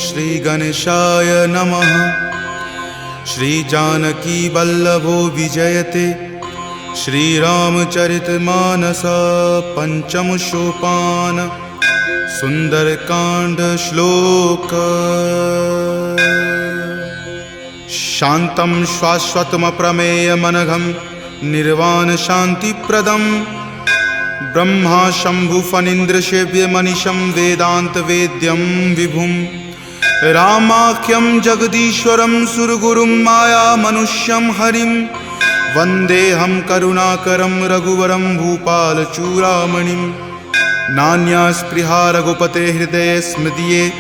श्री गणेशाय नमः। श्री जानकी वल्लभो विजयते श्रीरामचरितमानस पंचम सोपान सुंदरकांड श्लोक। शांतं शाश्वतमप्रमेयमनघं निर्वाण शांतिप्रदं ब्रह्मा शंभु फणीन्द्रसेव्यमनिशं वेदांत वेद्यं विभुं रामाख्यं जगदीश्वरं सुरगुरुं माया मनुष्यं हरिं वन्देऽहं करुणाकरं रघुवरं भूपालचूडामणिं। नान्या स्पृहा रघुपते हृदये स्मृतिये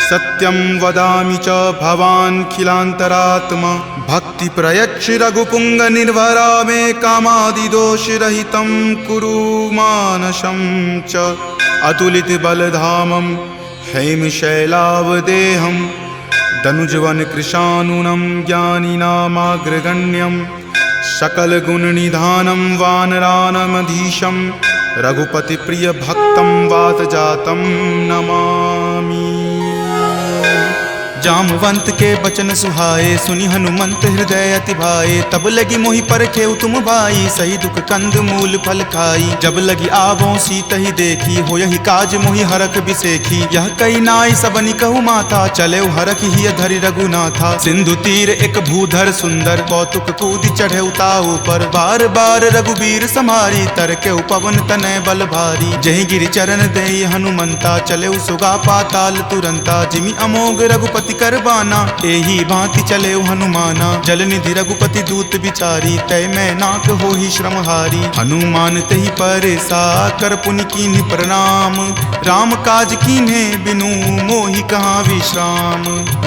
सत्यं वदामि च भवान् खिलान्तरात्मा। भक्ति प्रयच्छ रघुपुंग निर्भरा मे कामादिदोषरहितं कुरु मानसं च। अतुलित बलधामं हेमशैलावदेहं दनुजवन कृशानुनं ज्ञानिनामाग्रगण्यं सकलगुणनिधानं वानरानमधीशं रघुपति प्रिय भक्तं वातजातं नमामि। जामवंत के बचन सुहाए सुनि हनुमंत हृदय अति भाए। तब लगी मोहि परखेउ तुम भाई सही दुख कंद मूल फल खाई। जब लगी आवों सीत ही देखी हो यही काज मोहि हरख बिसेखी। यह कई नाई सबनि कहु माथा चले हरख ही धरि रघुनाथा। सिंधु तीर एक भूधर सुंदर कौतुक कूदि चढ़े उताऊ पर। बार बार रघुबीर समारी तर के पवन तनय बल भारी। जहि गिरि चरण देई हनुमंता चले सुगा पाताल तुरंता। जिमि अमोघ रघुपति करबाना एही भांति चले हनुमाना। जल निधि रघुपति दूत बिचारी तय मैं नाक हो ही श्रमहारी। हनुमान तहि परेसा कर पुनि कीन्ह प्रणाम। राम काज कीन्हे बिनु मोहि कहाँ विश्राम।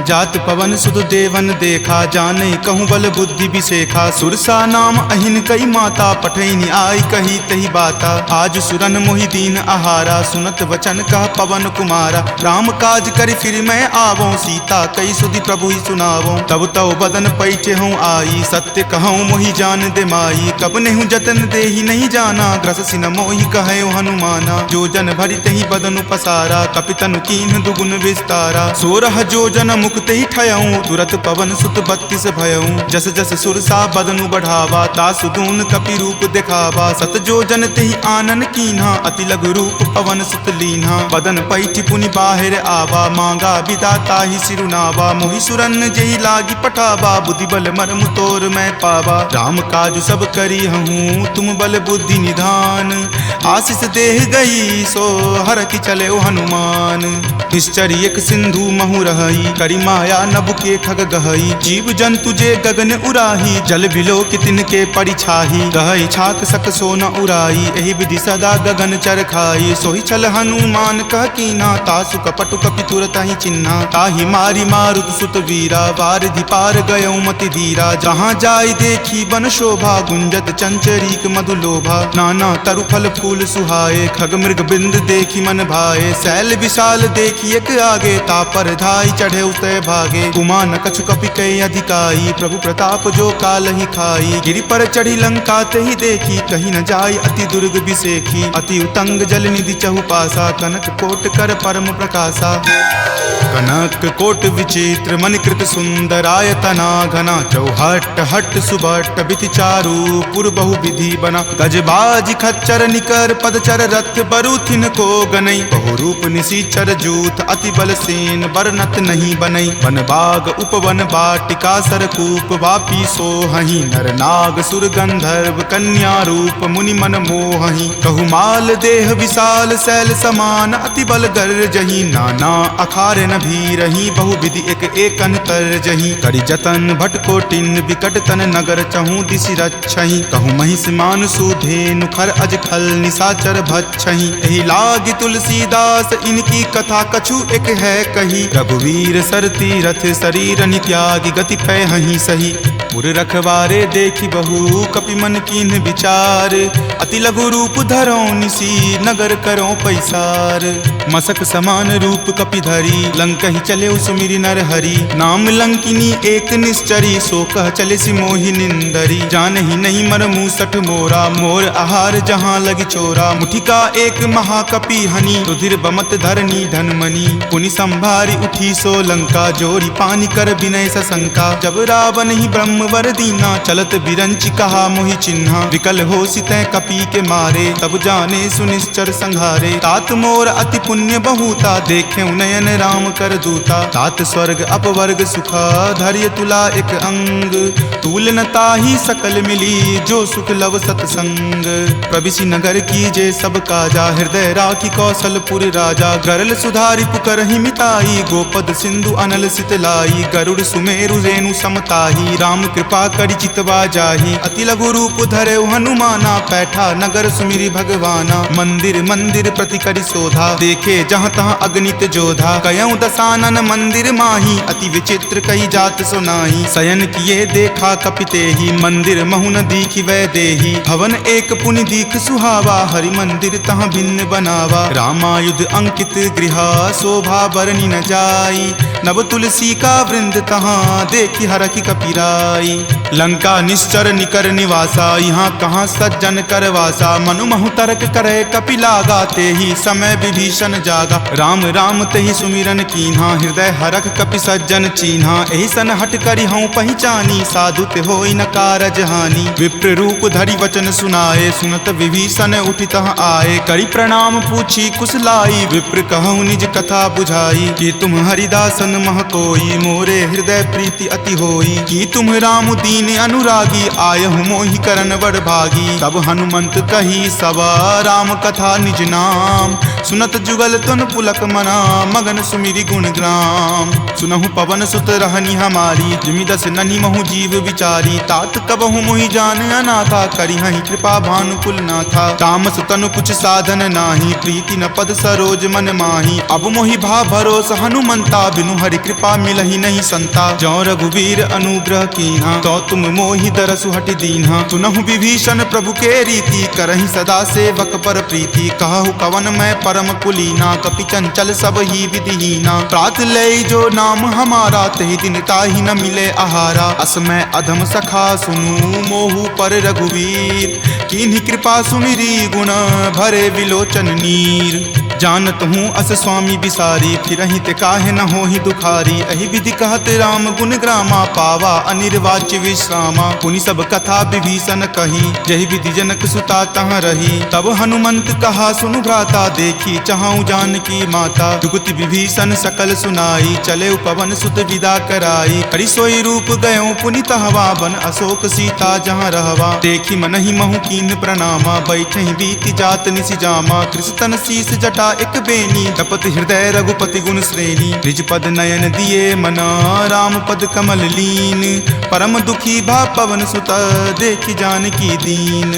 जात पवन सुत देवन देखा जानई कहूँ बल बुद्धि बिसेखा। सुरसा नाम अहिन कई माता पठैनी आई कही तही बाता। आज सुरन मोहि दीन आहारा सुनत वचन कह पवन कुमारा। राम काज करि फिर मैं आवों सीता कई सुधि प्रभु ही सुनावो। तब तव बदन पैठे हूँ आई सत्य कहूँ मोहि जान दे माई। कब नेहु जतन दे ही नहीं जाना ग्रससि न मोहि कहे हनुमाना। जो जन भरि तहि बदन पसारा कपितनु कीन्ह दुगुन विस्तारा। 16 जो जन मुक्त ही ठयऊँ तुरत पवन सुत 32 भयऊँ। जस जस सुरसा बदनु बढ़ावा तासु दून कपि रूप दिखावा। सत जो जन तेहि आनन कीन्हा अति लघु रूप पवन सुत लीन्हा। बदन पैठि पुनि बाहिर आवा मांगा विदाता ही सिरुनावा। मोहि सुरन जेहि लागी पठावा बुद्धि बल मर्म तोर मैं पावा। राम काज सब करी हूँ तुम बल बुद्धि निधान। आशीष देह गई सो हर की चले हनुमान। निश्चर एक सिंधु महु रही करी माया नभ के खग गहई। जीव जंतु जे गगन उराही जल बिलो कितिन के परिछाही। गहई छाक सक सो न उराई एहि विधि सदा गगन चर खाई। सोहि छल हनुमान कह कीना तासु कपटु कपि तुरत ही चिन्हा। ताहि मारी मारुत सुत वीरा वारिधि पार गयौ मति धीरा। जहाँ जाय देखी बन शोभा गुंजत चंचरीक मधुलोभा। नाना तरु फल फूल सुहाए खग मृग बिंद देखी मन भाए। शैल विशाल देखी एक आगे तापर धाई चढ़े उतय भागे। कुमान कछु कपि कई अधिकाई प्रभु प्रताप जो काल ही खाई। गिरि पर चढ़ी लंका तेहि देखी कहीं न जाय अति दुर्ग बिसेखी। अति उतंग जल निधि चहु पासा कनक कोट कर परम प्रकाशा। कनक कोट विचित्र मणिकृत सुंदरायतना घना। चौहट हट सुबट बिति चारु पुर बहु विधि बना। गजबाज खच्चर निकर पदचर रथ बरुथिन को गनई। बहु रूप निशिचर जूथ अति बल सेन बरनत नहीं बनई। वन बाग उपवन बाटिका सरकूप वापी सोहहि। नर नाग सुर गंधर्व कन्या रूप मुनि मन मोहहि। कहु माल देह विशाल शैल समान अति बल गर्जहि। नाना अखारे न भी रही बहु विधि एक एकन कर जही। करि जतन भट कोटिन विकट तन नगर चहु दिशि रक्षहि। कहु महिष मान सुधेनु खर अज खल निशाचर भक्षहि। एहि लागी तुलसीदास इनकी कथा कछु एक है कही। रघुवीर सर तीरथ शरीर नित्यागी गति पै हहि सही। पुर रखवारे देखी बहु कपि मन कीन्ह विचार। अति लघु रूप धरो निसी नगर करो पैसार। मसक समान रूप कपि धरी लंक ही चले उस सुमिरि नर हरि। नाम लंकिनी एक निश्चरी, सो कह चले सि मोहि निंदरी। जानहि नहीं मर मूसठ मोरा, मोर आहार जहाँ लगी चोरा। मुठिका एक महाकपि हनि, रुधिर बमत धरनी धनमणि। पुनि संभारी उठी सो लंका, जोरी पानी कर विनय सशंका। जब रावण ही ब्रह्म वर दीना, चलत बिरंचि कहा मोहि चिन्हा। विकल हो सितै कपि के मारे, तब जाने सुनिश्चर संघारे। तात मोर अति पुण्य बहुता, देखे नयन राम कर दूता। तात स्वर्ग अपवर्ग सुखा, धैर्य तुला एक अंग। तूल न ताहि सकल मिली, जो सुख लव सतसंग। प्रविशि नगर की जे सब काजा, हृदय राखी कौशलपुर राजा। गरल सुधारि पुकरहि मिताई, गोपद सिंधु अनल सितलाई। गरुड़ सुमेरु रेणु समताही, राम कृपा करि चितवा जाहि। अति लघु रूप धरे हनुमाना, पैठा नगर सुमिरि भगवाना। मंदिर मंदिर प्रति करि शोधा, देखे जहाँ तहाँ अगणित जोधा। कयऊँ दसानन मंदिर माही, अति विचित्र कही जात सुनाई। शयन किए देखा कपितेहि, मंदिर महु न दीखि वै देहि। भवन एक पुनि दीख सुहावा, हरि मंदिर तहाँ भिन्न बनावा। रामायुध अंकित गृहा, शोभा बरनि न जाई। नव तुलसी का वृंद तहाँ, देखि हरखि कपिराई। लंका निश्चर निकर निवासा, यहाँ कहाँ सज्जन कर वासा। मनु महु तर्क करे कपि लागा, तेहि समय विभीषण जागा। राम राम तेहि सुमिरन कीन्हा, हृदय हरख कपि सज्जन चीन्हा। एहि सन हट करि हऊँ पहिचानी, साधु ते होई न कारज हानि। विप्र रूप धरि वचन सुनाए, सुनत विभीषण उठि तहाँ आए। करि प्रणाम पूछी कुशलाई, विप्र कहूँ निज कथा बुझाई। कि तुम हरिदासन मह कोई, मोरे हृदय प्रीति अति होई। कि तुम राम दीन अनुरागी, आयहु मोहि करन बड़ भागी। तब हनुमंत कही सवा, राम कथा निज नाम। सुनत जुगल तुन पुलक मना, मगन सुमिरि गुण ग्राम। सुनहु पवन सुत रहनी हमारी, जिमि दस ननि महु जीव विचारी। तात कबहु मोहि जान अनाथा, करिहहि कृपा भानुकुल नाथा। तामस तनु कुछ साधन नाही, प्रीति न पद सरोज मन माही। अब मोहि भा भरोस हनुमंता, बिनु हरि कृपा मिलहि नहीं संता। जौ रघुवीर अनुग्रह कीन्हा, तो तुम मोहि दरसु हटि दीन्हा। सुनहु विभीषण प्रभु के रीति, करहि सदा सेवक पर प्रीति। कहु कवन मैं परम कुलीना, कपि चंचल सब ही विधिहीना। प्रात लय जो नाम हमारा, तहि दिन ताहि न मिले आहारा। असमय अधम सखा सुनु, मोहु पर रघुवीर। कीन्ही कृपा सुमिरी, गुण भरे विलोचन नीर। जानत हूँ अस स्वामी बिसारी, फिरहि ते काहे न होहि दुखारी। एहि विधि कहत राम गुण ग्रामा, पावा अनिर्वाच्य विश्रामा। पुनि सब कथा विभीषण कही, जहि विधि जनक सुता तहाँ रही। तब हनुमंत कहा सुनु भ्राता, देखी चाहूँ जानकी माता। जुगति विभीषण सकल सुनाई, चले पवन सुत विदा कराई। हरि सोई रूप गयो पुनि तहवा, बन अशोक सीता जहाँ रहवा। देखी मनहि महु कीन प्रणामा, बैठे बीति जात निसि जामा। कृष्ण शीस जटा एक बेनी, तपत हृदय रघुपति गुण श्रेणी। निज पद नयन दिए मना, राम पद कमल लीन। परम दुखी भा पवन सुत, देखि जानकी दीन।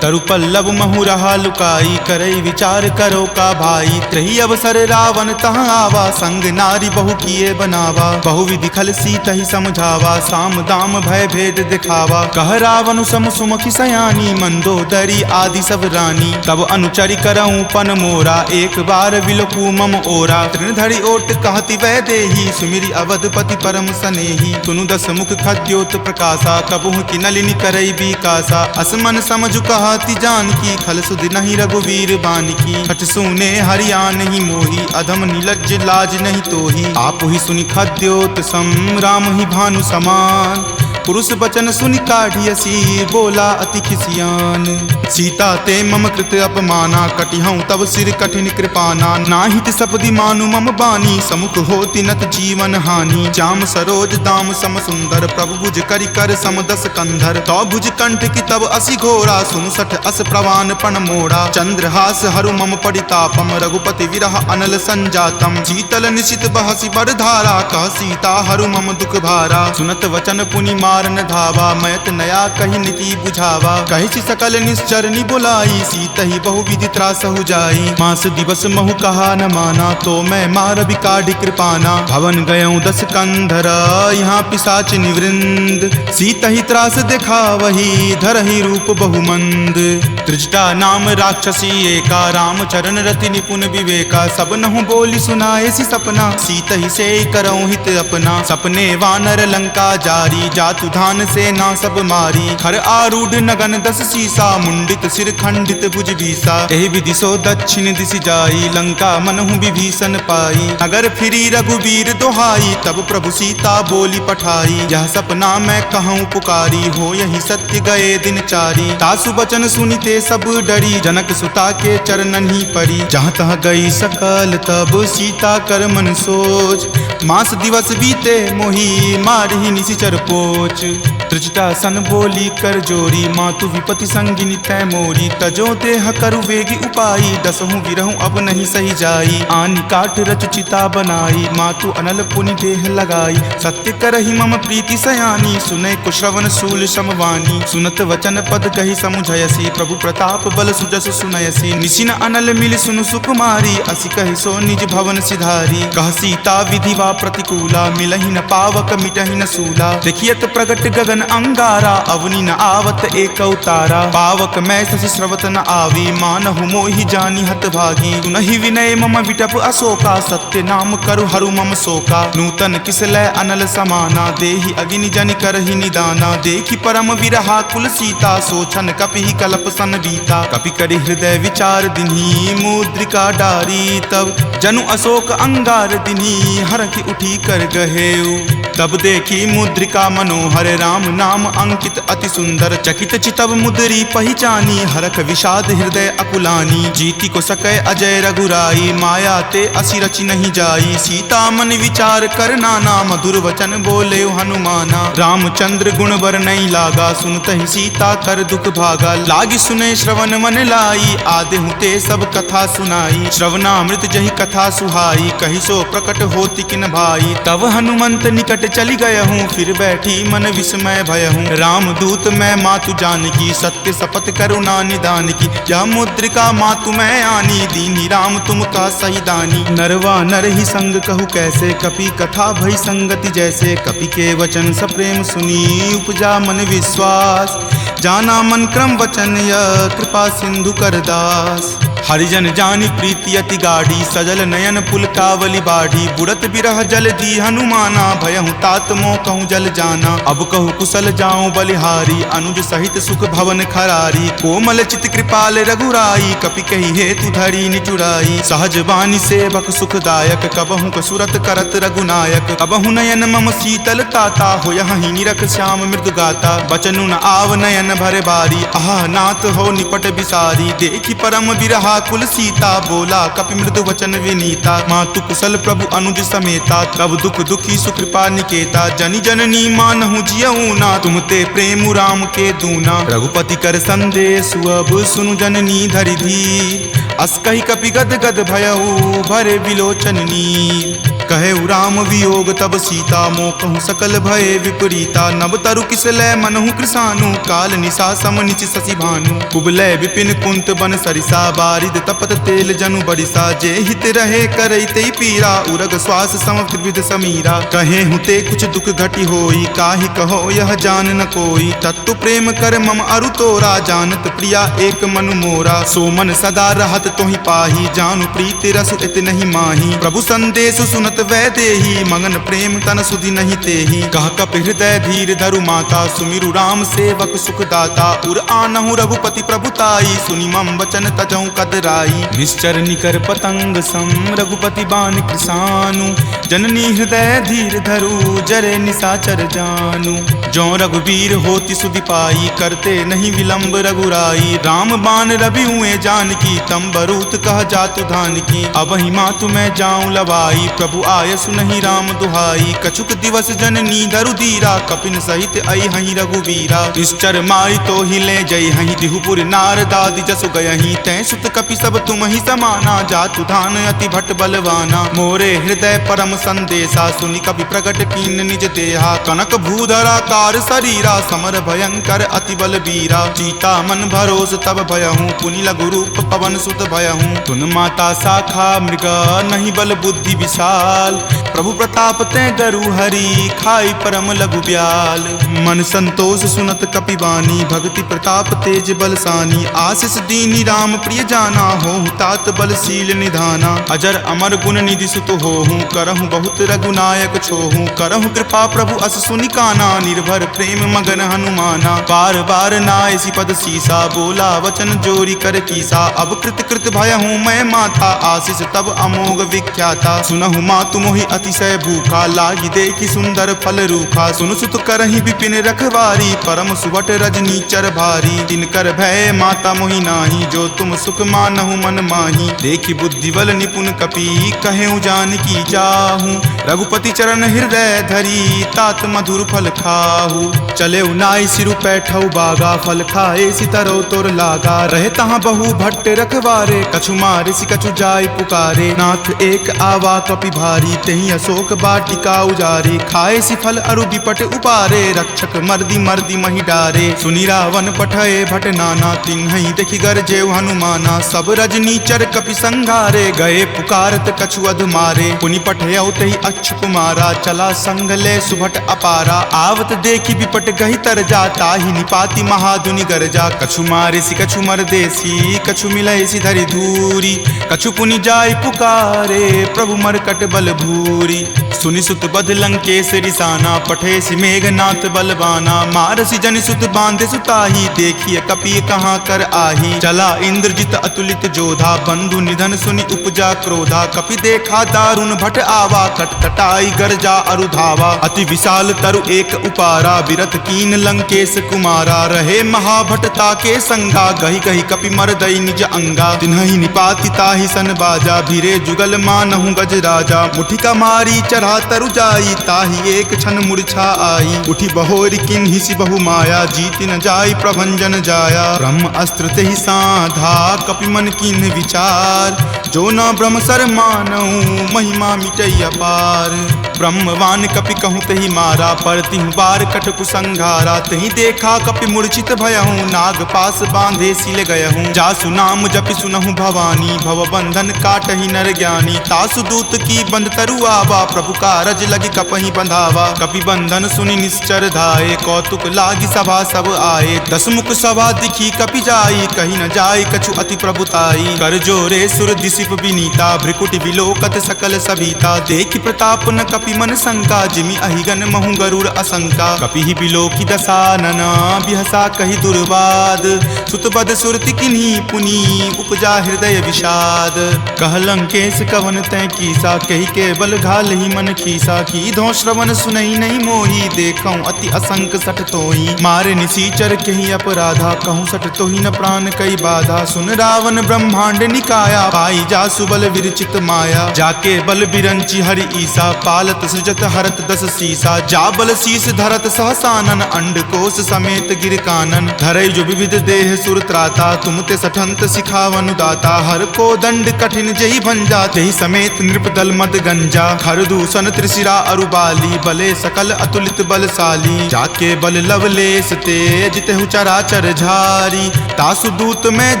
तरु पल्लव महु रहा लुकाई, करई विचार करो का भाई। त्रही अवसर रावण तहाँ आवा, संग नारी बहु किए बनावा। बहु विधि खल सीतहि समझावा, साम दाम भय भेद दिखावा। कह रावण सम सुमुखि सयानी, मंदोदरी आदि सब रानी। तब अनुचरि करऊँ पन मोरा, एक बार विलोकू मम ओरा। तृणधरि ओट कहति वै देही, सुमिरि अवधपति परम सनेही। सुनु दस मुख खद्योत प्रकाशा, कबहुँ की नलिनी करई बिकासा। असमन समझु कहति जानकी, खल सुधि नहीं रघुवीर बानकी। खट सुने हरियाण ही मोही, अधम नीलज्ज लाज नहीं तोही। आप ही सुनि खद्योत सम, राम ही भानु समान। पुरुष बचन सुनि काढ़ियसी, बोला अति खिसियान। सीता ते मम कृत अपमाना, कटिहऊँ तब सिर कठिन कृपाना। नाहित सपदि मानु मम बानी, समुख होति नत जीवन हानि। श्याम सरोज दाम सम सुंदर, प्रभु भुज करि कर सम दस कंधर। तो भुज कंठ की तब असि घोरा, सुनु सठ अस प्रवान पण मोड़ा। चंद्रहास हरु मम परितापम, रघुपति विरह अनल संजातम। शीतल निशित बहसि बड़ धारा, कह सीता हरु मम दुख भारा। सुनत वचन पुनि मारन धावा, मैत नया कही नीति बुझावा। कही सकल निश्चरनी बुलाई, सीतहि बहुविधि त्रास हो जाई। मास दिवस महु कहा न माना, तो मैं मार बिकाढ़ी कृपाना। भवन गयऊँ 10 कंधरा, यहाँ पिशाच निवृंद। सीतहि त्रास देखा वही, धरहि रूप बहुमंद। त्रिजटा नाम राक्षसी एका, राम चरण रति निपुण विवेका। सब नहु बोली सुनाए सी सपना, सीतहि से करऊँ हित अपना। सपने वानर लंका जारी, जातु धान से ना सब मारी। खर आरूढ़ नगन 10 सीसा, मुंडित सिर खंडित भुज बीसा। एहि विधि सो दक्षिण दिशि जाई, लंका मनहु विभीषण पाई। नगर फिरी रघुबीर दोहाई, तब प्रभु सीता बोली पठाई। यह सपना मैं कहूँ पुकारी, हो यही सत्य गए दिन चारी। तासु बचन सुनिते सब डरी, जनक सुता के चरणन ही परी। जहाँ तहाँ गई सकल तब सीता कर मन सोच। मास दिवस बीते मोही, मारहि निशिचर पोच। त्रिजटा सन बोली कर जोरी, मातु विपति संगिनी तै मोरी। तजो देह करु वेगी उपाई, दसहु विरहु अब नहीं सही जाई। आनि काट रच चिता बनाई, मातु अनल पुनि देह लगाई। सत्य करहि मम प्रीति सयानी, सुनै कुश्रवण शूल समवानी। सुनत वचन पद कहि समुझयसी, प्रभु प्रताप बल सुजस सुनयसी। निशिन अनल मिल सुनु सुकुमारी, असि कहि सो निज भवन सिधारी। कह सीता विधि वा प्रतिकूला, मिलहि न पावक मिटहि न सूला। देखियत प्रगट गगन अंगारा, अवनि न आवत एक तारा। पावक मैं शशि स्रवत न आवी, मानहु मोहि जानी हत भागी। सुनहि विनय मम विटप अशोका, सत्य नाम करु हरु मम शोका। नूतन किसलै अनल समाना, देहि अगिनि जनि करहि निदाना। देखि परम विरहा कुल सीता, सोचन कपिहि कलप सन बीता। कपि करि हृदय विचार दिन्ही, मुद्रिका डारी। तब जनु अशोक अंगार दिन्ही, हरखि उठी कर गहेऊ। तब देखी मुद्रिका मनोहर, राम नाम अंकित अति सुंदर। चकित चितव मुद्री पहचानी, हरख विषाद हृदय अकुलानी। जीति को सकै अजय रघुराई, माया ते असि रचि नहीं जाई। सीता मन विचार कर नाना, मधुर वचन बोले हनुमाना। रामचंद्र गुण बर नहीं लागा, सुनतहि सीता कर दुख भागा। लागी सुने श्रवण मन लाई, आदेहु ते सब कथा सुनाई। श्रवणामृत जहि कथा सुहाई, कहि सो प्रकट होति किन भाई। तब हनुमंत निकट चली गयहूँ, फिर बैठी मन विस्मय भयहूँ। राम दूत मैं मातु जानकी, सत्य शपथ करुणा निदान की। यह मुद्रिका मातु मैं आनी, दीनी राम तुम का सही दानी। नरवा नर ही संग कहु कैसे, कपि कथा भई संगति जैसे। कपि के वचन सप्रेम सुनी, उपजा मन विश्वास। जाना मन क्रम वचन यह, कृपा सिंधु कर दास। हरिजन जानी प्रीति अति गाढ़ी, सजल नयन पुलकावली बाढ़ी। बुड़त बिरह जल दी हनुमाना, भयहु तात मोह कहूँ जल जाना। अब कहु कुशल जाऊँ बलिहारी, अनुज सहित सुख भवन खरारी। कोमल चित कृपाल रघुराई, कपि कही हेतु धरी निचुराई। सहज बानी सेवक सुखदायक, कबहु कसुरत करत रघुनायक। कबहु नयन मम शीतल ताता, होयहि निरख श्याम मृदु गाता। बचनु न आव नयन भर बारी, आह नाथ हो निपट बिसारी। देखि परम बिरहा कुल सीता, बोला कपि मृदु वचन विनीता। मातु कुशल प्रभु अनुज समेता, तब दुख दुखी सुकृपा निकेता। जनि जननी मानहु जियऊ ना, तुम ते प्रेम राम के दूना। रघुपति कर संदेश अब सुनु जननी धरि धीर। अस कहि कपि गद गद भयऊ, भरे विलोचन नीर। कहे राम वियोग तब सीता, मोह कहूँ सकल भय विपरीता। नब तरु किसलै मनहु कृसानु, काल निशा सम निचि शशि भानु। कुबलय विपिन कुंत बन सरिसा, बारिद तपत तेल जनु बरिसा। जे हित रहे करैते पीरा, उरग श्वास सम त्रिविध समीरा। कहे हुते कुछ दुख घटी होई, काहि कहो यह जान न कोई। तत्व प्रेम कर मम अरु तोरा, जानत प्रिया एक मनु मोरा। सो मन सदा रहत तोहि पाही, जानु प्रीति रसु इत नहीं माही। प्रभु संदेश सुनत वै देही, मगन प्रेम तन सुधि नहीं तेही। कह कपि हृदय धीर धरु माता, सुमिरु राम सेवक सुख दाता। उर आनहु रघुपति प्रभुताई, सुनि मम वचन तजहु कदराई। निश्चर निकर पतंग सम, रघुपति बान कृसानु। जननी हृदय धीर धरु, जरे निशाचर जानु। जो रघुबीर होति सुधि पाई, करते नहीं विलंब रघुराई। राम बान रवि हुए जानकी, तम बरूत कह जातु धान की। अब ही मातु मैं जाऊं लवाई, प्रभु आय सुनहि राम दुहाई। कछुक दिवस जननी धरु धीरा, कपिन सहित आई हहीं रघुवीरा। निश्चर मारी तो हिले जय हहीं, दिहुपुर नारदादि जसु गयहीं। तै सुत कपि सब तुम ही समाना, जातु धान अति भट बलवाना। मोरे हृदय परम संदेशा सुनि कपि प्रकट कीन निज देहा कनक भूधराकार शरीरा समर भयंकर अति बल बीरा सीता मन भरोस तब भयहूँ पुनि लघु रूप पवन सुत भयहूँ तुन माता शाखा मृगा नहीं बल बुद्धि विशाल प्रभु प्रताप ते गरु हरि खाई परम लघु ब्याल मन संतोष सुनत कपिवानी भक्ति प्रताप तेज बलसानी आशीष दीनी राम प्रिय जाना हो तात बलशील निधाना अजर अमर गुण निधि सुत होहूँ करहूँ बहुत रघुनायक छोहूँ करहूँ कृपा प्रभु अस सुनि काना निर्भर प्रेम मगन हनुमाना बार बार नायसी पद सीसा बोला वचन जोरी कर कीसा अब कृत कृत भयहूँ मैं माता आशीष तब अमोघ विख्याता सुनहु मातु मोहि अतिशय भूखा लागी देखी सुंदर फल रूखा सुन सुत करहि विपिन रखवारी परम सुवट रजनी चर भारी तिनकर भय माता मोहि नाही जो तुम सुख मानहु मन माही देखी बुद्धि बल निपुण कपि कहेउ जानकी जाहू रघुपति चरण हृदय धरी तात मधुर फल खाहू चले नाई सिरु पैठौ बागा फल खाए सितरो तोर लागा रहे तहाँ बहु भट्ट रखवारे कछु मारे सि कछु जाय पुकारे नाथ एक आवा कपि भारी तही अशोक बाटिका उजारे खाए सि फल अरु विपट उपारे रक्षक मर्दी मर्दी मही डारे सुनि रावण पठये भट नाना तिन्हि देखि गरजेउ हनुमाना सब रजनी चर कपि संघारे गए पुकारत कछु अध मारे पुनि पठयउ तहि अच्छ कुमारा चला संग ले सुभट अपारा आवत देखि विपट गहि तर जाता ही निपाति महाधुनि गरजा कछु मारे सि कछु मरदेसी कछु मिलय सि धरि धूरी कछु पुनि जाय पुकारे प्रभु मरकट बल भूरी सुनि सुत बध लंकेश रिसाना पठे सि मेघनाथ बलवाना मारसि जनि सुत बांधे सुताही देखिए कपि कहाँ कर आही चला इंद्रजित अतुलित जोधा बंधु निधन सुनि उपजा क्रोधा कपि देखा दारुण भट आवा कटकटाई गरजा अरु धावा अति विशाल तरु एक उपारा विरत कीन लंकेश कुमारा रहे महाभटता के संगा गही गही कपि मरदई निज अंगा तिन्हि निपाति ताहि सन बाजा भिरे जुगल मानहु गज राजा मुठिका मारी चढ़ा तरु जाई ताहि एक क्षण मूर्छा आई उठी बहोरी किन्हि सि बहु माया जीति न जाई प्रभंजन जाया ब्रह्म अस्त्र तेहि साधा कपि मन किन्हि विचार जो न ब्रह्म सर मानहु महिमा मिटई अपार ब्रह्मवान कपि कहूँ तहि मारा परतिहु बार कटकु संघारा तहि देखा कपि मूर्छित भयहूँ नाग पास बांधे सिल गयहूँ जासु नाम जपि सुनहु भवानी भव बंधन काटहि नर ज्ञानी तासु दूत की बंध तरु आवा प्रभु कारज लगी कपहि बंधावा कपि बंधन सुनि निश्चर धाये कौतुक लागी सभा सब आए दस मुख सभा दिखी कपि जाई कहीं न जाई कछु अति प्रभुताई कर जोरे सुर दिसिप विनीता भ्रिकुटि विलोकत सकल सभीता देखि प्रताप न कपि मन शंका जिमि अहिगन महु गरुड़ असंका कपि ही बिलोकी दसानना बिहसा कहि दुर्वाद सुतबद सुरति किन्ही पुनि उपजा हृदय विषाद कह लंकेश कवन तै कीसा कहि के बल घाल ही मन खीसा की धो श्रवण सुनई नहीं मोही देखऊं अति असंक सठ तोही मारे निसीचर कहीं अपराधा कहूँ सठ तोही न प्राण कई बाधा सुन रावण ब्रह्मांड निकाया पाई जा सुबल विरचित माया जाके बल बिरंची हरि ईसा पालत सृजत हरत दस सीसा जा बल शीस धरत सहसानन अंड कोश समेत गिर कानन धरई जो विविध देह सुर त्राता तुम ते सठंत सिखावनु दाता हर को दंड कठिन जही भंजा जही समेत नृपदल मद गंजा खर दूषण त्रिशिरा अरुबाली बले सकल अतुलित बलशाली जाके बल लवलेश तेज तेहु चराचर झारी तासु दूत में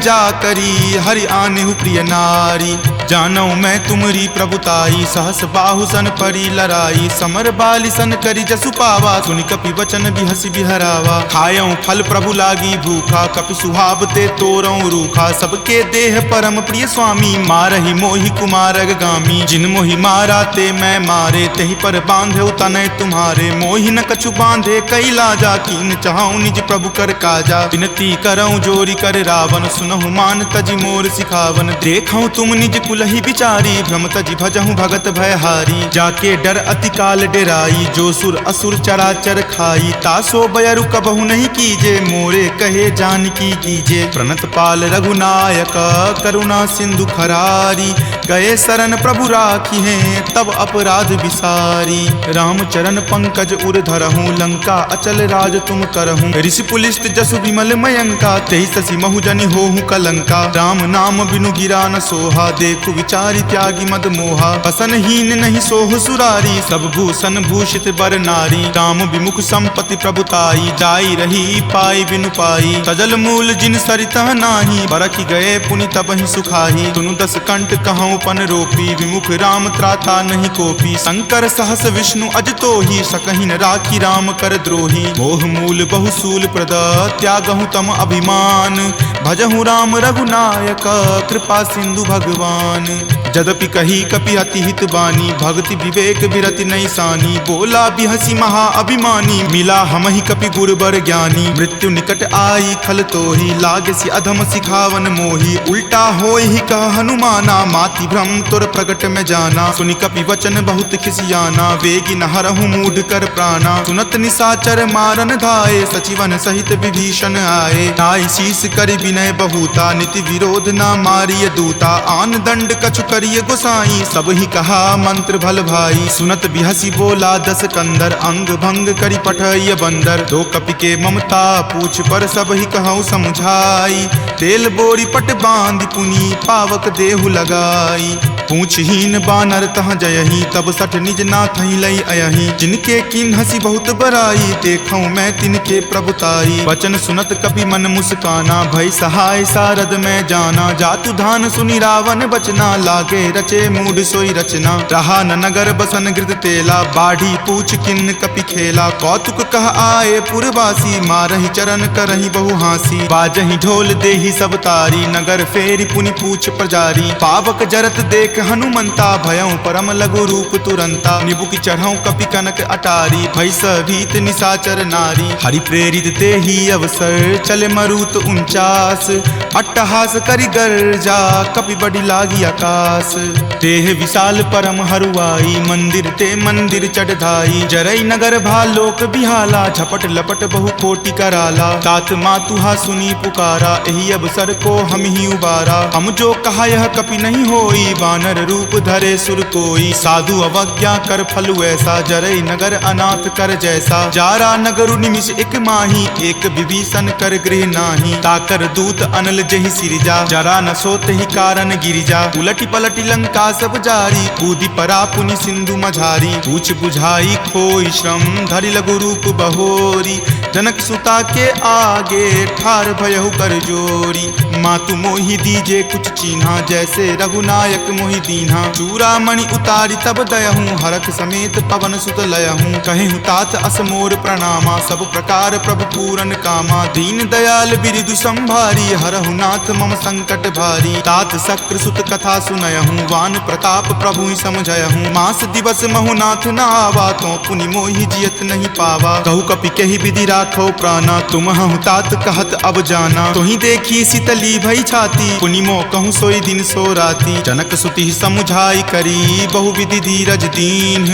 जा करी हरि आनेहु प्रिय नारी जानो मैं तुमरी प्रभुताई सहस बाहु सन परी लराई समर बाली सन करी जसु पावा सुनि कपि वचन बिहसि बिहरावा खायऊं फल प्रभु लागी भूखा कपि सुहाव ते तोरऊं रूखा सबके देह परम प्रिय स्वामी मारहि मोहि कुमारग गामी जिन मोहि मारा ते मैं मारे तही पर बांधे तनय तुम्हारे मोहि न कछु बांधे कई लाजा कीन चाहूं निज प्रभु कर काजा विनती करऊं जोरी कर रावण सुनहु मान तजि मोर सिखावन देखऊं तुम निज कुलहि बिचारी भ्रम तजि भजहूं भगत भयहारी जाके डर अति काल डेराई, जो सुर असुर चराचर खाई, तासो बयरु कबहु नहीं कीजे, मोरे कहे जानकी कीजे। प्रणत पाल रघुनायक करुणा सिंधु खरारी, गए शरण प्रभु राखी हैं तब अपराध विसारी। राम चरण पंकज उर धरहूँ, लंका अचल राज तुम करहूँ। ऋषि पुलिस्त जसु विमल मयंका, तेहि ससी महु जनि होहु कलंका। राम नाम बिनु गिरा न सोहा, देखु विचारी त्यागी मद मोहा। बसनहीन नहीं सोह सुरारी, सब भूषण भूषित बर नारी। राम विमुख संपत्ति प्रभुताई, जाई रही पाई बिनु पाई। सजल मूल जिन सरिता नाही, बरखि गए पुनि तबहि सुखाही। सुनु दस कंठ कहूँ पन रोपी, विमुख राम त्राता नहीं कोपी। शंकर सहस विष्णु अज तोहि, सकहि न राखी राम कर द्रोही। मोह मूल बहुसूल प्रद, त्यागहु तम अभिमान। भजहु राम रघुनायक, कृपा सिंधु भगवान। जदपि कही कपि अति हित बानी, भक्ति विवेक विरति नहीं सानी। बोला बिहसी महा अभिमानी, मिला हमहि कपि गुर बर ज्ञानी। मृत्यु निकट आई खल तोहि, लागे सि अधम सिखावन मोहि। उल्टा होय ही कह हनुमाना, माति भ्रम तुर प्रगट में जाना। सुनि कपि वचन बहुत खिसियाना, वेगी न हरहु मूढ़ कर प्राणा। सुनत निसाचर मारन धाये, सचिवन सहित विभीषण आए। नाई शीस करि विनय बहुता, नीति विरोध ना मारिय दूता। आन दंड कछु करिय गोसाई, सब ही कहा मंत्र भल भाई। सुनत बिहसी बोला दस कंदर, अंग भंग करि पठय बंदर। दो कपि के ममता पूछ पर, सब ही कहूँ समझाई। तेल बोरी पट बांध पुनी, पावक देहु लगाई। पूछहीन बानर तह जयही, तब सठ निज नाथ ही लई अयही। जिनके किन हसी बहुत बराई, देखूं मैं तिनके प्रभुताई। वचन सुनत कपि मन मुस्काना, भय सहाय सारद में जाना। जातु धान सुनि रावण बचना, लागे रचे मूढ़ सोई रचना। रहा न नगर बसन गृत तेला, बाढ़ी पूछ किन कपि खेला। कौतुक कह आए पुरवासी, मारहि चरण करहि बहु हासी। बाजहि ढोल देहि सब तारी, नगर फेरी पुनि पूछ प्रजारी। पावक जरत देख हनुमंता, भयं परम लघु रूप तुरंता। निबुक चढ़ऊ कपि कनक अटारी, भय भीत निसाचर नारी। हरि प्रेरित ते ही अवसर, चले मरुत 49। अट्टहास करि गर्जा, कपि बड़ी लागी आकाश। देह विशाल परम हरुआई, मंदिर ते मंदिर चढ़ाई। जरई नगर भालोक बिहाला, झपट लपट बहु कोटि कराला। तात मातुहा सुनी पुकारा, एहि अवसर को हम ही उबारा। हम जो कहा यह कपि नहीं होई, वानर रूप धरे सुर कोई। साधु अवज्ञा कर फलु ऐसा, जरई नगर अनाथ कर जैसा। जारा नगरु निमिष एक माही, एक विभीषण कर गृह नाही। ताकर दूत अनल जहि सिरजा, जरा न सोते ही कारण गिरिजा। उलटी पलटी लंका सब जारी, कूदी परा पुनि सिंधु मझारी। पूछ बुझाई खोई श्रम, धरि लघु रूप बहोरी। जनक सुता के आगे, ठार भयहु कर जोरी। मातु मोहि दीजे कुछ चीन्हा, जैसे रघुनायक मोहि दीन्हा। चूड़ामणि उतारी तब दयहूँ, हरख समेत पवन सुत लयहूँ। कहेहु तात असमोर प्रणामा, सब प्रकार प्रभु पूरन कामा। दीन दयाल बिरिदु संभारी, हरहु नाथ मम संकट भारी। तात शक्र सुत कथा सुनयहूँ, वान प्रताप प्रभु ही समझयहूँ। मास दिवस महु नाथ न आवा, तो पुनि मोहि जियत नहीं पावा। कहु कपि कहि विधि राखो प्राणा, तुम हूँ तात कहत अब जाना। तुहि देखी शीतली भई छाती, पुनि मो कहूँ सोई दिन सो राती। जनक सुति समुझाई करी, बहु विधि धीरज दीन।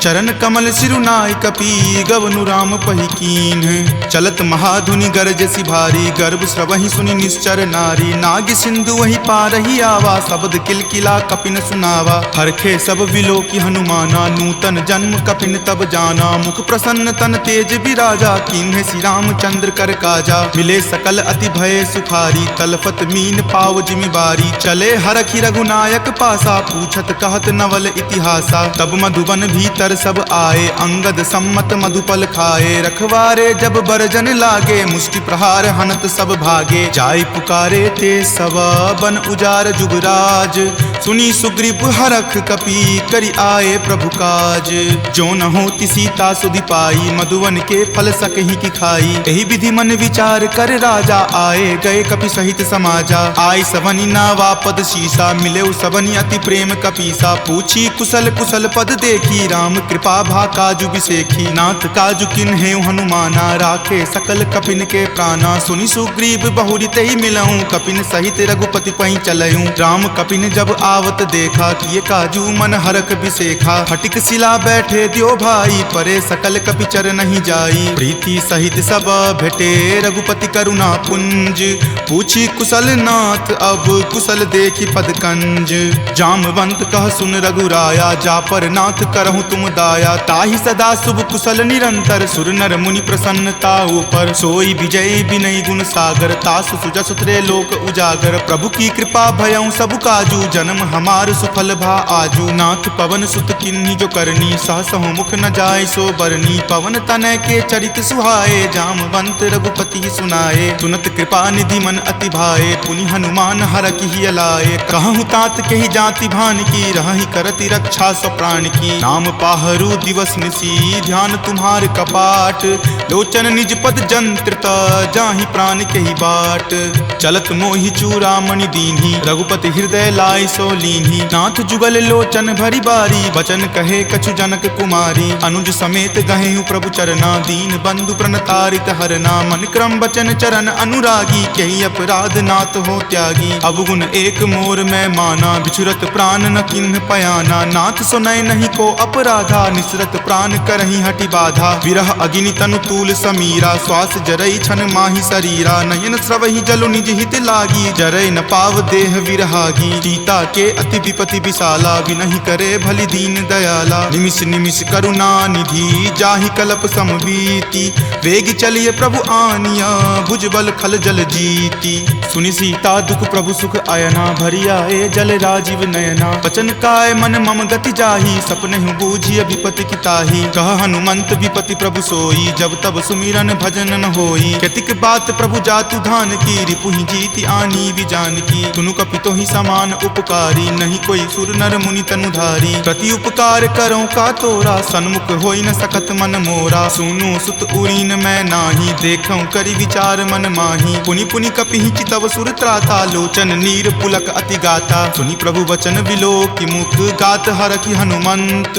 चरण कमल सिरुनाय कपि, गवनु राम पहि कीन। चलत महाधुनि गरजसि भारी, गर्भ स्रवहि सुनि निश्चर नारी। नाग सिंधु वही पारहि आवा, शब्द किलकिला कपिन सुनावा। हरखे सब विलोकि हनुमाना, नूतन जन्म कपिन तब जाना। मुख प्रसन्न तन तेज विराजा, कीन्हे श्री रामचंद्र कर काजा। मिले सकल अति भय सुखारी, तलफत मीन पाव जिमि बारी। चले हरखि रघुनायक पासा, पूछत कहत नवल इतिहासा। तब मधुबन भीतर सब आए, अंगद सम्मत मधुपल खाए। रखवारे जब बरजन लागे, मुष्टि प्रहार हनत सब भागे। जाय पुकारे ते सब, बन उजार जुगराज। सुनी सुग्रीव हरख कपि, करि आए प्रभु काज। जो न होति सीता सुधि पाई, मधुवन के फल सकहि की खाई। यही विधि मन विचार कर राजा, आए गए कपि सहित समाजा। आई सबनी नावा पद शीसा, मिले सबनी अति प्रेम कपीसा। पूछी कुशल कुशल पद देखी, राम कृपा भा काजु बिसेखी। नाथ काजु किन्हे हनुमाना, राखे सकल कपिन के प्राणा। सुनि सुग्रीव बहुरी तहि मिलऊं, कपिन सहित रघुपति पहि चलऊं। राम कपिन जब आवत देखा, किए काजू मन हरक बिसेखा। फटिक शिला बैठे द्यो भाई, परे सकल कपिचर नहीं जाई। प्रीति सहित सब भेटे, रघुपति करुणा पुंज। पूछी कुशल नाथ, अब कुशल देखी पद कंज। जामवंत कह सुन रघुराया, जा पर नाथ करहु तुम दाया। ताहि सदा शुभ कुशल निरंतर, सुर नर मुनि प्रसन्नता ऊपर। सोई विजय विनय गुण सागर, तासु सुजस त्रय लोक उजागर। प्रभु की कृपा भयउ सब काजू, जन्म हमार सुफल भा आजू। नाथ पवन सुत किन्ही जो करनी, सहसहु मुख न जाय सो बरनी। पवन तनय के चरित सुहाए, जामवंत रघुपति सुनाए। सुनत कृपा निधि मन अति भाए, पुनि हनुमान हरखि हिय लाए। कहूँ तात के ही जाति भान की, रहहि करति रक्षा स्व प्राण की। नाम पाहरू दिवस निसी, ध्यान तुम्हार कपाट। लोचन निज पद जंत्रित, जाहि प्राण के ही बाट। चलत मोहि चूड़ामणि दीन्ही, रघुपति हृदय लाय सो लीन्ही। नाथ जुगल लोचन भरी बारी, बचन कहे कछु जनक कुमारी। अनुज समेत गहेहु प्रभु चरना, दीन बंधु प्रणतारित हरना। मन क्रम बचन चरण अनुरागी, कही अपराध नाथ हो त्यागी। अवगुण एक मोर में माना, बिछुरत प्राण न किन्ह पयाना। नाथ सुनय नहीं को अपराधा, निसरत प्राण करहि हटि बाधा। विरह अग्नि तनु तूल समीरा, श्वास जरई छन माहि शरीरा। नयन स्रवहि जलु निज हित लागी, जरय न पाव देह विरहागी। सीता के अति विपति विशाला, विनहि करे भलि दीन दयाला। निमिष निमिष करुणा निधि, जाहि कलप समबीति। वेग चलिए प्रभु आनिया, भुजबल खल जल जीती। सुनि सीता दुख प्रभु सुख अयना, भरी आए जल राजीव नयना। बचन काय मन मम गति जाही, सपनेहु बूझिय विपति की ताही। कह हनुमंत विपति प्रभु सोई, जब तब सुमिरन भजन न होई। केतिक बात प्रभु जातु धान की, रिपुहि जीति आनी विजान की। तुनु कपितो ही समान उपकारी, नहीं कोई सुर नर मुनि तनुधारी। प्रति उपकार करो का तोरा, सन्मुख होई न सकत मन मोरा। सुनु सुत उरीन मैं नाही, देखऊं करि विचार मन माही। पुनि पुनि कपिहि चितव सुर त्राता, लोचन नीर पुलक अति गाता। सुनि प्रभु वचन विलोकि मुख, गात हरखि हनुमंत।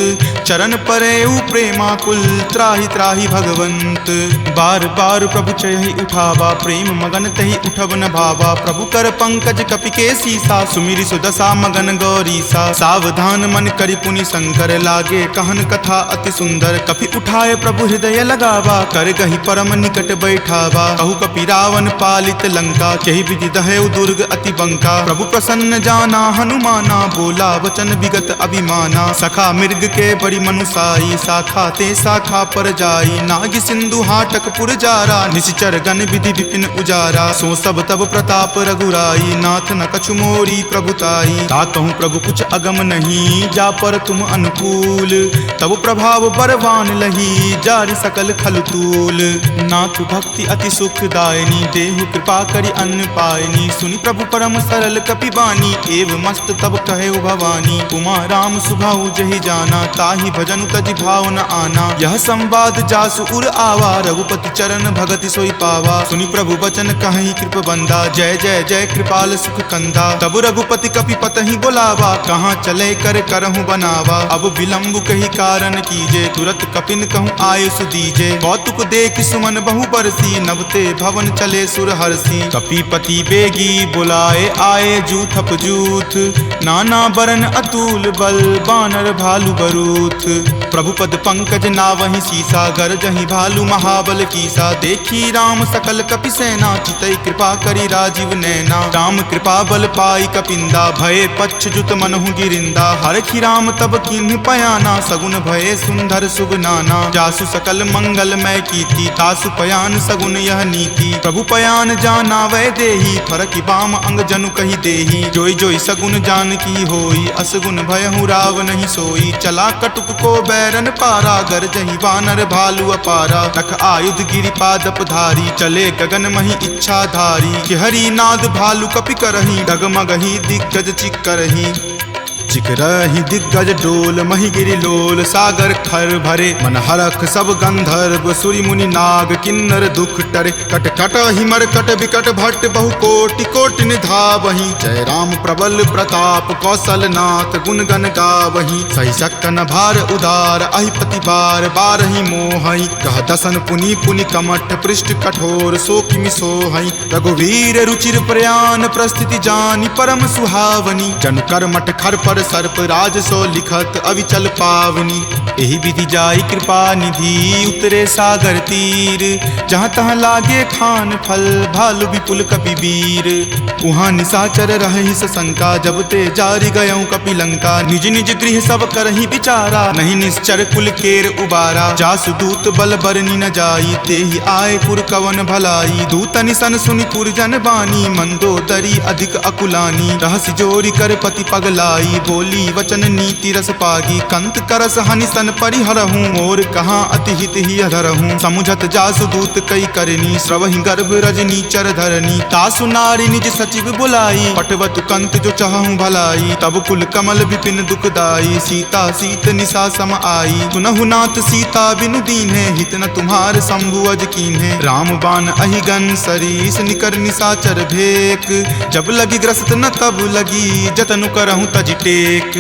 चरण परेउ प्रेमाकुल, त्राहि त्राहि भगवंत। बार बार प्रभु चयहि उठावा, प्रेम मगन तहि उठब न भावा। प्रभु कर पंकज कपि के सीसा, सुमिरि सुदशा मगन गौरीसा। सावधान मन करि पुनि शंकर, लागे कहन कथा अति सुंदर। कपि उठाए प्रभु हृदय लगावा, कर गहि परम निकट बैठावा। कहु कपि रावण पालित लंका, केहि विधि दहेउ दुर्ग अति बंका। प्रभु प्रसन्न जाना हनुमाना, बोला वचन विगत अभिमाना। सखा मृग के बड़ी मनुसाई, शाखा ते शाखा पर जाई। नाग सिंधु हाटक पुर जारा, निशिचर गण विधि विपिन उजारा। सो सब तब प्रताप रघुराई, नाथ न कछु मोरी प्रभुताई। ताकहु प्रभु कुछ अगम नहीं, जा पर तुम अनुकूल। तब प्रभाव बरवान लही, जारि सकल खल तूल। नाथ भक्ति अति सुखदायनी, देहु कृपा करि अन्न पायनी। सुनि प्रभु परम सरल कपि बानी, एव मस्त तब कहे भवानी। उमा राम सुभाउ जहि जाना, ताहि भजनु तजि भाव न आना। यह संवाद जासु उर आवा, रघुपति चरण भगति सोई पावा। सुनि प्रभु बचन कहि कृप बंदा, जय जय जय कृपाल सुख कंदा। तब रघुपति कपि पतहि बोलावा, कहाँ चले कर करहु बनावा। अब विलंब कही कारण कीजे, तुरत कपिन कहूँ आयुष दीजे। कौतुक देख सुमन बहु बरसी, नभते भवन चले सुर हरसी। कपिपति बेगी बुलाए, आए जूथप जूथ। नाना बरन अतुल बल, बानर भालु बरूथ। प्रभु पद पंकज नावहि सीसा, गरजहि भालु महाबल कीसा। देखी राम सकल कपि सेना, चितई कृपा करि राजीव नैना। राम कृपा बल पाई कपिंदा, भये पच्छ जुत मनहु गिरिंदा। हरखि राम तब किन्ह पयाना, सगुन भये सुंदर शुभ नाना। जासु सकल मंगल मय कीति, तासु पयान सगुन यह नीति। प्रभु पयान जाना वै देही, फरकि बाम अंग जनु कहि देही। जोई जोई सगुन जान की होई, असगुन भयहु राव नहीं सोई। चला कटुक को बैरन पारा, गरजहि वानर भालु अपारा। तख आयुध गिरि पादप धारी, चले गगन महि इच्छा धारी। कि हरि नाद भालु कपि करही, डगमगहि दिग्गज चिक्करही। ऋषिक रही दिग्गज डोल, मही गिरि लोल सागर खर भरे। मन हरख सब गंधर्व सूरि मुनि नाग, किन्नर दुख टरे। कट कट हिमर कट विकट भट्ट बहु कोटि कोटि निधावहीं। जय राम प्रबल प्रताप कौशल नाथ, गुण गण गावहीं। सही सकन भार उदार, अहिपति बार बारहि मोहई। कह दसन पुनि पुनि कमठ, पृष्ठ कठोर सो किमि सोहई। रघुवीर रुचिर प्रयाण, प्रस्थिति जानि परम सुहावनी। जनु कर्मठ खर पर सर्प, राज सो लिखत अविचल पावनी। एहि विधि जाई कृपा निधि, उतरे सागर तीर। जहाँ तहाँ लागे खान फल, भालु विपुल कपिवीर। उहाँ निशाचर रहहि सशंका, जब ते जारि गयऊँ कपिलंका। निज निज गृह सब करहि विचारा, नहीं निश्चर कुल केर उबारा। जासु दूत बल बरनि न जाई, तेहि आए पुर कवन भलाई। दूत निसन सुनि पुरजन बानी, मंदोदरी अधिक अकुलानी। रहसि जोरी कर पति पगलाई, बोली वचन नीति रस पागी। कंत करस हनि सन परिहरहूँ, मोर कहाँ अति हित ही अधरहूँ। समुझत जासु दूत कई करनी, श्रवहि गर्भ रजनी चर धरनी। तासु नारी निज सचिव बुलाई, पटवतु कंत जो चाहूँ भलाई। तब कुल कमल विपिन दुखदाई, सीता सीत निशा सम आई। सुनहु नाथ सीता बिनु दीन्हे, हित न तुम्हार शंभु अज कीन्हे। राम बाण अहिगन सरीस, निकर निशाचर भेक। जब लगी ग्रस्त न तब लगी, जतनु करहूँ तज टेक।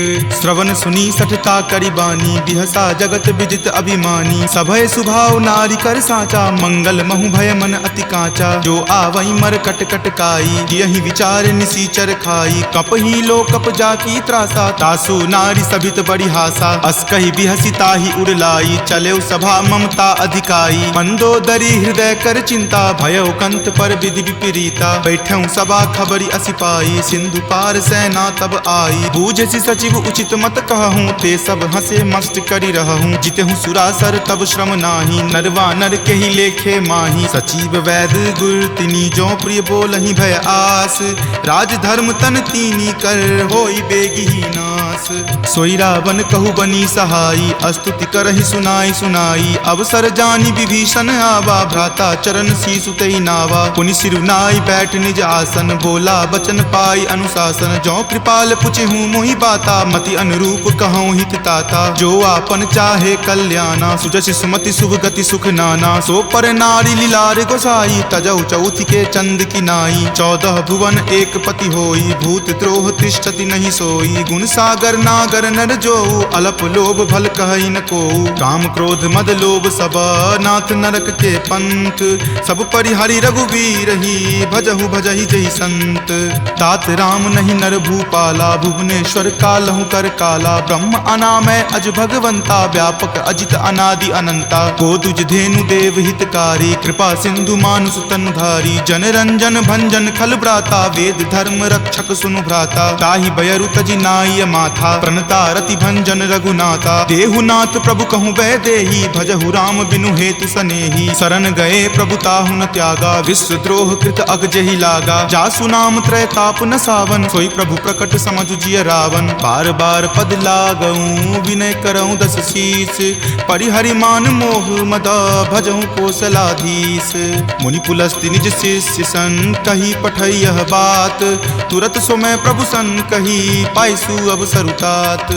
श्रवण सुनी सठता करि बानी, बिहसा जगत विजित अभिमानी। सभय सुभाव नारी कर साचा, मंगल महु भय मन अति काचा। जो आवई मर कट कट काई, यही विचार निसीचर खाई। कप ही लो कप जाकी त्रासा, तासु नारी सभित बड़ी हासा। अस कही बिहसी ताही उड़लाई, चले सभा ममता अधिकाई। मंदोदरी हृदय कर चिंता, भयो कंत पर विधि विपरीता। बैठऊँ सभा खबरी असिपाई, सिंधु पार सेना तब आई। बूझसी सचिव उचित मत कहूँ, ते सब हंसे मस्त करी रहूँ। जितहूँ सुरासर तब श्रम नाही, नरवा नर के ही लेखे माही। सचिव वैद गुर तिनी, जो प्रिय बोलहि भय आस। राज धर्म तन तीनी कर, होई बेगी ही नास। सोई रावण कहु बनी सहाई, स्तुति करहि सुनाई सुनाई। अवसर जानी विभीषण आवा, भ्राता चरण शीसु तेहि नावा। पुनि सिरुनाई बैठ निज आसन, बोला बचन पाई अनुशासन। जो कृपाल पुछहूँ मोहि बाता, मति अनुरूप कहूँ हित ताता। जो आपन चाहे कल्याणा, सुजस सुमति शुभ गति सुख नाना। सो पर नारी लीलार गोसाई, तजौ चौथि के चंद की नाई। 14 भुवन एक पति होई, भूत द्रोह तिष्ठति नहीं सोई। गुण सागर नागर नर जो, अलप लोभ भल कहई न को। काम क्रोध मद लोभ सब, नाथ नरक के पंथ। सब परिहरि रघुवीर ही, भजहु भजहि जहि संत। तात राम नहीं नर भूपाला, भुवनेश्वर कालहु कर काला। ब्रह्म अनामय अज भगवंता, व्यापक अजित अनादि अनंता। गोदुज धेनु देव हितकारी, कृपा सिंधु मानुष तनधारी। जन रंजन भंजन खल भ्राता, वेद धर्म रक्षक सुनु भ्राता। ताहि बयरु तजि नाय माथा, प्रणता रति भंजन रघुनाथा। देहुनाथ प्रभु कहूँ वै देही, भजहु राम बिनु हेतु सनेही। शरण गए प्रभु ताहु न त्यागा, विश्व द्रोह कृत अग जहि लागा। जासु नाम त्रय ताप न सावन, सोई प्रभु प्रकट समझ जिय रावण। बार बार पद लागऊँ, विनय करऊँ दस शीस। परिहरि मान मोह मद, भजहु कौशलाधीश। मुनि पुलस्ति निज शिष्य सन, कही पठई यह बात। तुरत सो मैं प्रभु सन कही, पाइसु अब सरुतात।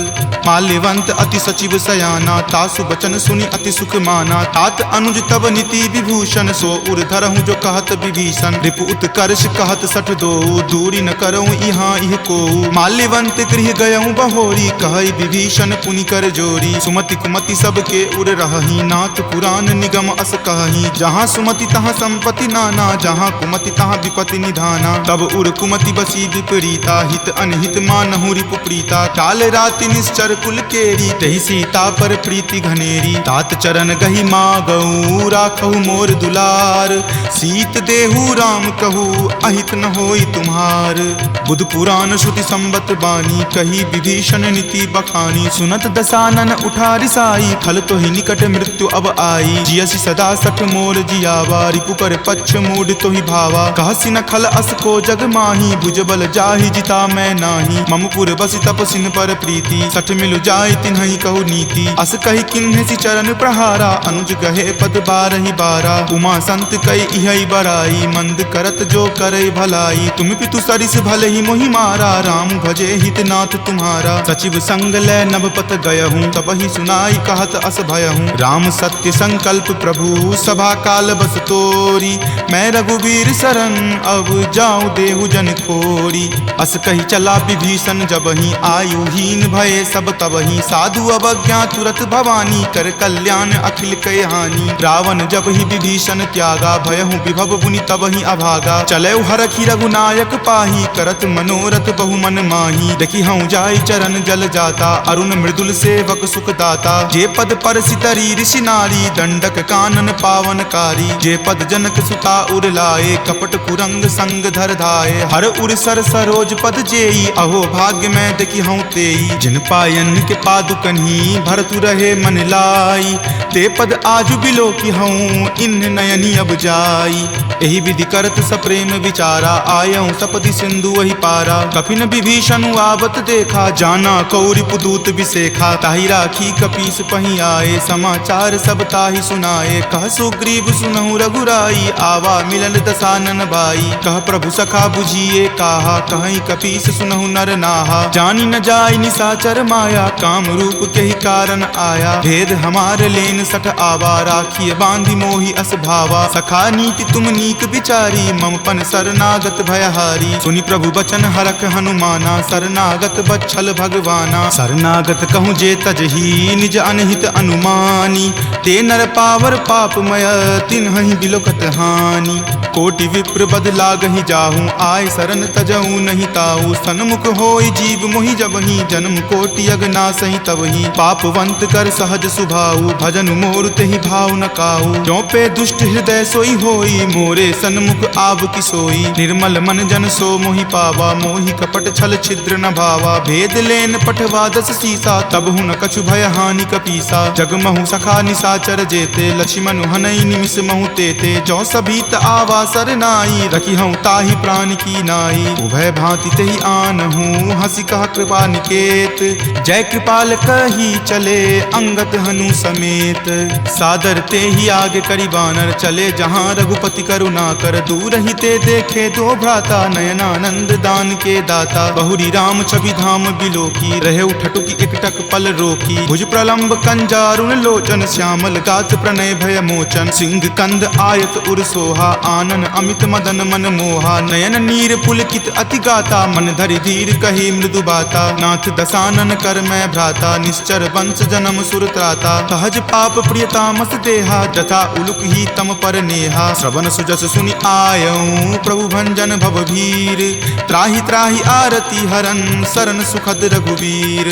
माल्यवंत अति सचिव सयाना, तासु बचन सुनि अति सुख माना। तात अनुज तब नीति विभूषण, सो उर धरहूँ जो कहत विभीषण। रिपु उत्कर्ष कहत सठ दो, दूरी न करऊँ यहाँ इह को। माल्यवंत गृह गयऊँ बहोरी, कहई विभीषण पुनि कर जोरी। सुमति कुमति सबके उर रहही, नाथ पुराण निगम अस कहही। जहाँ सुमति तहाँ संपत्ति नाना, जहाँ कुमति तहाँ विपत्ति निधाना। तब उर कुमति बसी विपरीता, हित अनहित मानहु रिपु प्रीता। काल राति निश्चर कुल केरी, तहि सीता पर प्रीति घनेरी। तात चरण गहि मागऊ, राखहु मोर दुलार। सीत देहु राम कहू, अहित न होई तुम्हार। बुध पुराण श्रुति संबत बानी, कही विभीषण नीति बखानी। सुनत दसानन उठा रिसाई, खल तो ही निकट मृत्यु अब आई। जियसि सदा सठ मोर जियावा, रिपु पर पक्ष मूड तो ही भावा। कहसि न खल अस को जग माही, भुजबल जाहि ताहि जिता मैं नाही। ममपुर बसि तपसिन पर प्रीति, सठ मिलु जाय तिन्हि कहु नीति। अस कहि किन्हे सि चरण प्रहारा, अनुज गहे पद बारहि बारा। उमा संत कई इहै बड़ाई, मंद करत जो करे भलाई। तुम पितु सरिस भले ही मोहि मारा, राम भजे हितनाथ तुम्हारा। सचिव संग लै नभपत गयहूँ, तब ही सुनाई कहत अस भयहूँ। राम सत्य संकल्प प्रभु, सभा काल बस तोरी। मैं रघुवीर शरण, अब जाऊँ देहु जन खोरी। अस कही चला विभीषण जबहि, आयुहीन भये सब तबहि। साधु अवज्ञा तुरत भवानी, कर कल्याण अखिल कय हानि। रावण जब ही विभीषण त्यागा, भयहु विभव बुनि तबहि अभागा। चलऊ हरखि रघुनायक पाही, करत मनोरथ बहु मन माही। देखि हऊँ जाय चरण जल जाता, अरुण मृदुल सेवक सुख दाता। जे पद पर सितरी ऋषि नारी, दंडक कानन पावनकारी। जे पद जनक सुता उर लाए, कपट कुरंग संग धर धाये। हर उर सर सरोज पद जेई, अहो भाग्य मैं देखि हऊँ तेई। जिन पायन के पादुकन्ही, भरतु रहे मन लाई। ते पद आजु बिलो की हऊँ, इन नयनी अब जाई। एहि विधि करत सप्रेम विचारा, आयऊँ सपदि सिंधु वही पारा। कपिन विभीषण आवत देखा, जाना कौरि पुदूत विसेखा। ताहि राखी कपीस पही आए, समाचार सब ताहि सुनाए। कह सुग्रीव सुनहु रघुराई, आवा मिलन दसानन भाई। कह प्रभु सखा बुझिए काहा, कहीं कपीस सुनहु नर नाहा। जानी न जाय निसाचर माया, काम रूप के ही कारण आया। भेद हमार लेन सठ आवा, राखिए बांधि मोहि अस भावा। सखा नीति तुम नीक विचारी, ममपन शरणागत भयहारी। सुनि प्रभु बचन हरख हनुमाना, शरणागत बच्छल भगवाना। शरणागत कहूँ जे तजही, निज अनहित अनुमानी। ते नर पावर पापमय, तिन्हि बिलोकत हानि। कोटि विप्र बद लागहि जाहूँ, आय शरण तजहूँ नहीं ताऊ। सन्मुख होय जीव मोहि जबहि, जन्म कोटि अगनासहि तबहि। पापवंत कर सहज सुभाऊ, भजन मोर तेहि भाव न काऊ। जो पे दुष्ट हृदय सोई होई, मोरे सन्मुख आब की सोई। निर्मल मन जन सो मोहि पावा, मोहि कपट छल छिद्र न भावा। भेद लेन पठवा दस सीसा, तब हूँ न कछु भय हानि कपीसा। जगमहु सखा निसाचर जेते, लक्ष्मण हनई निमिष महु तेते। जो सभीत आवा सरनाई, रखी हूँ ताहि प्राण की नाई। उभय भांति तेहि आनहूँ, हंसी कह कृपा निकेत। जय कृपाल कही चले, अंगत हनु समेत। सादर ते ही आगे करी बानर, चले जहाँ रघुपति करुणा कर। दूर ही ते देखे दो भ्राता, नयनानंद दान के दाता। बहुरी राम छवि धाम बिलोकी, रहे उठटुकी एकटक पल रोकी। भुज प्रलंब कंजारुण लोचन, श्यामल गात प्रणय भय मोचन। सिंह कंद आयत उर सोहा, आनन अमित मदन मन मोहा। नयन नीर पुलकित अति गाता, मन धरि धीर कही मृदु बाता। नाथ दसानन कर मैं भ्राता, निश्चर वंश जन्म सुर त्राता। सहज पाप प्रियतामस देहा, जथा उलुक ही तम पर नेहा। श्रवण सुजस सुनि आयऊँ, प्रभु भंजन भव भीर। त्राहि त्राहि आरती हरन, शरण सुखद रघुवीर।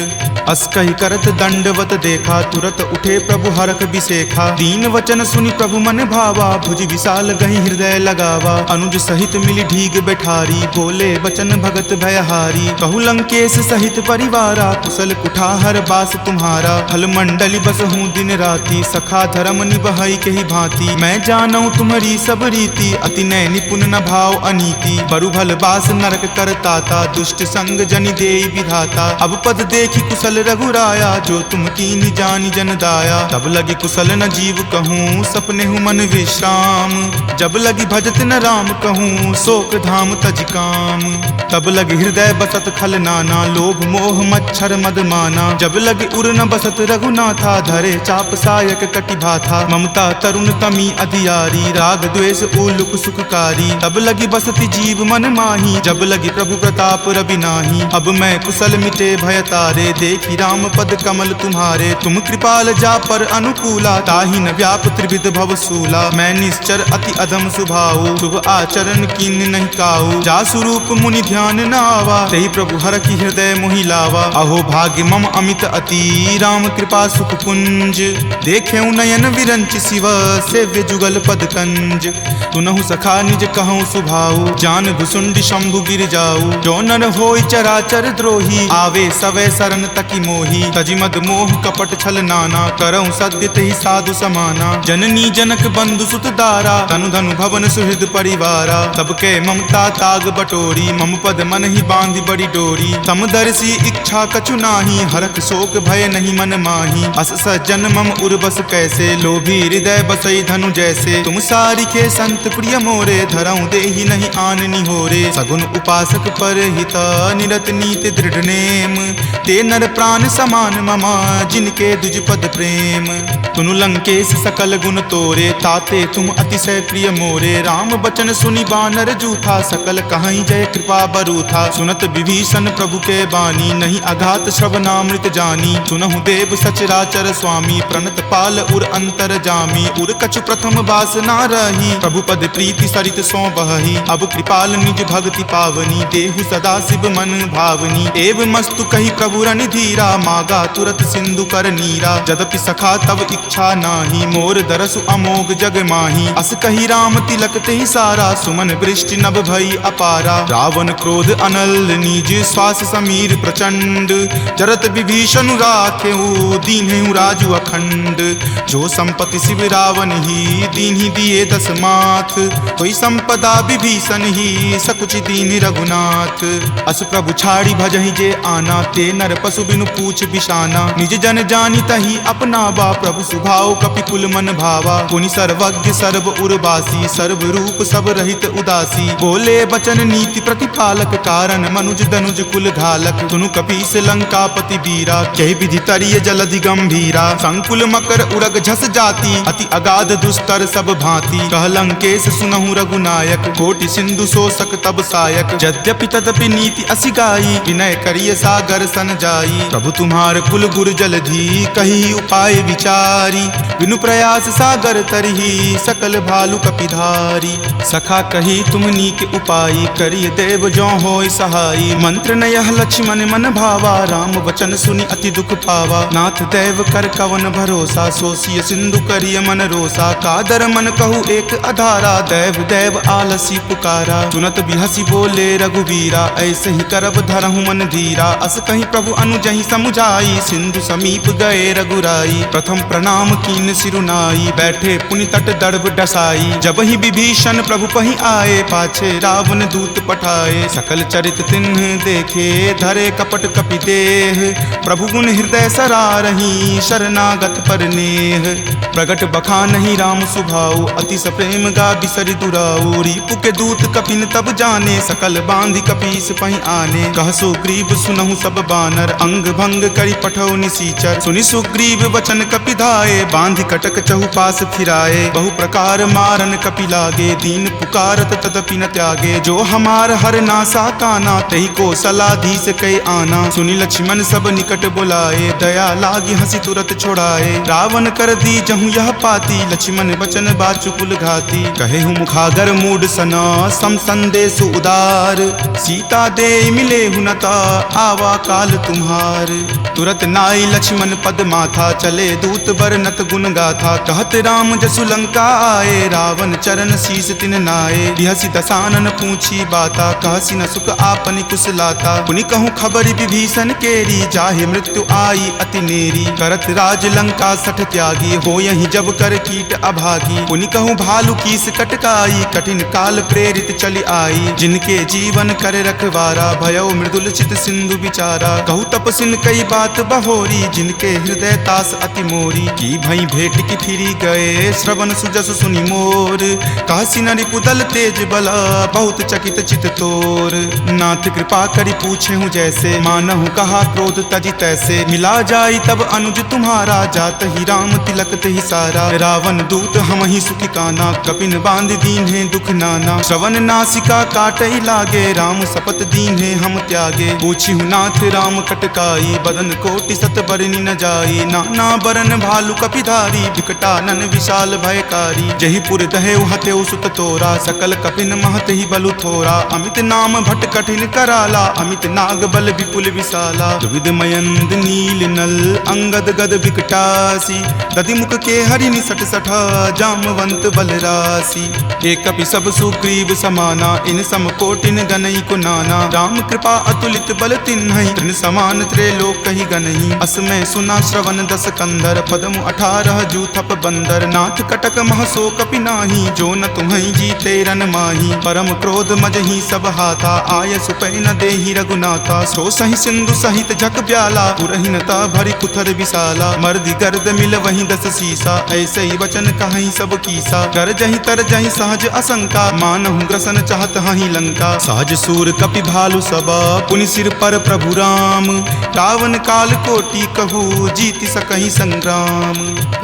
अस कहि करत दंडवत देखा, तुरत उठे प्रभु हरख बिसेखा। दीन वचन सुनि प्रभु मन भावा, भुज विशाल गहि हृदय लगावा। अनुज सहित मिली ढीग बैठारी, बोले वचन भगत भयहारी। कहु लंकेश सहित परिवारा, कुशल कुठार बास तुम्हारा। फल मंडली बस हूँ दिन राति, सखा धर्म निबहई के ही भांति। मैं जानऊँ तुम्हारी सब रीति, अति नय निपुण न भाव अनीति। बरु भल बास नरक करताता, दुष्ट संग जनि देई विधाता। अब पद देखी कुशल रघुराया, जो तुम कीन्ही जानि जन दाया। तब लगी कुशल न जीव कहूँ, सपने हूँ मन विश्राम। जब लगी भजत न राम कहूँ, शोक धाम तज काम। तब लगी हृदय बसत खल नाना, लोभ मोह मच्छर मद माना। जब लगी उर न बसत रघुनाथा, धरे चाप सायक कटि भाथा। ममता तरुण तमी अधियारी, राग द्वेष उलुक सुखकारी। तब लगी बसति जीव मन माही, जब लगी प्रभु प्रताप रवि नाही। अब मैं कुशल मिटे भय तारे, देखी राम पद कमल तुम्हारे। तुम कृपाल जा पर अनुकूला, ताहि न व्याप त्रिविध भव सूला। मैं निश्चर अति अधम सुभाऊ, शुभ आचरण कीन नहीं काऊ। जा स्वरूप मुनि ध्यान न आवा, तेहि प्रभु हर की हृदय मोहि लावा। अहो भाग्य मम अमित अति, राम कृपा सुख पुंज। देखे नयन विरंच शिव, सेव्य जुगल पद कंज। तुनहु सखा निज कहूँ सुभाऊ, जान भुसुंडी शंभु गिर जाऊ। जो नर होय चराचर द्रोही, आवे सवै शरण तकी मोही। तजि मद मोह कपट छल नाना, करऊँ सद्य तेहि साधु समाना। जननी जनक बंधु सुत दारा, तनु धनु भवन सुहृद परिवारा। तब के ममता ताग बटोरी, मम पद मन ही बांधी बड़ी डोरी। तम दर्शी इच्छा कछु नाही, हरख शोक भय नहीं मन माही। अस सज्जन मम उर्बस कैसे, लोभी हृदय बसई धनु जैसे। तुम सारिखे संत प्रिय मोरे, धरऊं देहि नहीं आन निहोरे। सगुन उपासक पर हिता, निरत नीति दृढ़ नेम। ते नर प्राण समान ममा, जिनके दुज पद प्रेम। तुनु लंकेश सकल गुण तोरे, ताते तुम अतिशय प्रिय मोरे। राम बचन सुनि बानर जूथा, सकल कहाई जय कृपा बरूथा। सुनत विभीषण प्रभु के बानी, नहीं अघात श्रवणामृत जानी। सुनहु देव सचराचर स्वामी, प्रणत पाल उर अंतर जामी। उर कछु प्रथम बास ना रही, प्रभु पद प्रीति सरित सो बही। अब कृपाल निज भक्ति पावनी, देहु सदा शिव मन भावनी। एव मस्तु कही प्रभु रण धीरा, मागा तुरत सिंधु कर नीरा। जदपि सखा तब इच्छा नाही, मोर दरसु अमोघ जग माही। अस कही राम तिलक तेहि सारा, सुमन वृष्टि नभ भई अपारा। रावण क्रोध अनल निज, श्वास समीर प्रचंड। जरत विभीषण राखेहु, दीन्हेहु राजु अखंड। जो संपत्ति शिव रावण ही, दीन्हि दिए दस माथ। कोई संपदा विभीषण ही, सकुच दीन रघुनाथ। अस प्रभु छाड़ी भजहि जे आना, ते नर पशु बिनु पूछ बिशाना। निज जन जानी तहि अपनावा, प्रभु सुभाव कपिकुल मन भावा। पुनि सर्वज्ञ सर्व उर्वासी, सर्व रूप सब रहित उदासी। बोले बचन नीति प्रतिपालक, कारण मनुज दनुज कुल घालक। सुनु कपीस लंकापति वीरा, कहि विधि तरिय जलधि गंभीरा। संकुल मकर उड़ग झस जाति, अति अगाध दुस्तर सब भांति। कह लंकेश सुनहु रघुनायक, कोटि सिंधु शोषक तब सायक। यद्यपि तदपि नीति असि गाई, विनय करिय सागर सन जाई। प्रभु तुम्हार कुल गुर जलधि, कही उपाय विचारी। बिनु प्रयास सागर तरही, सकल भालु कपिधारी। सखा कही तुम नीक उपाई, करिय देव जो होय सहाई। मंत्र न यह लक्ष्मण मन भावा, राम वचन सुनि अति दुख पावा। नाथ देव कर कवन भरोसा, सोसिय सिंधु करिय मन रोसा। कादर मन कहु एक अधारा, देव देव आलसी पुकारा। सुनत बिहसी बोले रघुवीरा, ऐसे ही करब धरहु मन धीरा। अस कहीं प्रभु अनुजहि समुझाई, सिंधु समीप गए रघुराई। प्रथम प्रणाम कीन सिरुनाई, बैठे पुनि तट दर्भ डसाई। जब ही विभीषण प्रभु पहि आए, पाछे रावण दूत पठाए। सकल चरित तिन्ह देखे, धरे कपट कपि देह। प्रभु गुण हृदय सरारही, शरणागत पर नेह। प्रगट बखानहि राम सुभाऊ, अति सप्रेम गा बिसरि दुराऊ। रिपु के दूत कपिन तब जाने, सकल बांधि कपीस पहि आने। कह सुग्रीव सुनहु सब बानर, अंग भंग करि पठौ निसीचर। सुनि सुग्रीव वचन कपिधाए, बांधि कटक चहुपास फिराए। बहु प्रकार मारन कपि लागे, दीन पुकारत तदपि न त्यागे। जो हमार हर नासा काना, तहि को सलाधीस कई आना। सुनि लक्ष्मण सब निकट बुलाए, दया लागी हंसी तुरत छोड़ाए। रावण कर दी जहु यह पाती, लक्ष्मण बचन बाचु कुल घाती। कहेहु मुखागर मूड सना, सम संदेश उदार। सीता दे मिले हुनता, आवा काल तुम्हार। तुरत नाई लक्ष्मण पद माथा, चले दूत बरनत गुण गाथा। कहत राम जसु लंका आए, रावण चरण शीस तिन नाये। बिहसी दसानन पूछी बाता, कहसी न सुख आपनि कुशलाता। पुनि कहूँ खबरि विभीषण केरी, जाहे मृत्यु आई अति नेरी। करत राज लंका सठ त्यागी, हो यही जब कर कीट अभागी। पुनि कहूँ भालु कीस कटकाई, कठिन काल प्रेरित चली आई। जिनके जीवन कर रखवारा, भयो मृदुल चित सिंधु विचारा। कहूँ तपसिन कई बात बहोरी, जिनके हृदय तास अति मोरी। की भई भेट की फिरी गए, श्रवण सुजस सुनि मोर। कहसी न रिपुदल तेज बला, बहुत चकित चित तोर। नाथ कृपा करि पूछे हूँ जैसे, मानहु कहा क्रोध तजि तैसे। मिला जाई तब अनुज तुम्हारा, जात ही राम तिलक तेहि सारा। रावण दूत हम ही सुखी काना, कपिन बांध दीन है दुख नाना। श्रवण नासिका काटई लागे, राम सपत दीन है हम त्यागे। पूछी हूँ नाथ राम कटकाई, बदन कोटि सत बरनी न जाई। नाना बरन भालु कपिधारी, विकटानन विशाल भयकारी। जही पुर दहेउ हतेउ सुत तोरा, सकल कपिन महत ही बलु थोरा। अमित नाम भट कठिन कराला, अमित नाग बल विपुल विशाला। द्विविध मयंद नील नल, अंगद गद विकटासी। दधि मुख के हरि निसट सठा, जामवंत बल राशि। एक कपि सब सुग्रीव समाना, इन सम कोटिन गनई को नाना। राम कृपा अतुलित बल तिन्हई, तृण समान त्रैलोक कहि गनहि। असमय सुना श्रवण दस कंधर, पदमु 18 जूथप बंदर। नाथ कटक महसो कपि नाही, जो न तुम्हें जीते रन माही। परम क्रोध मजही सब हाथा, आय सुपै न देहि रघुनाथा। सो सही सिंधु सहित झक ब्याला, पुरहीनता भरी कुथर विशाला। मर्दी गर्द मिल वहीं 10 सीसा, ऐसे ही वचन कहीं सब कीसा। कर जही तर जही सहज असंका, मानहु ग्रसन चाहत हहीं लंका। सहज सूर कपि भालु सबा, पुनि सिर पर प्रभु राम। रावण काल कोटि कहू, जीति सकहि संग्राम।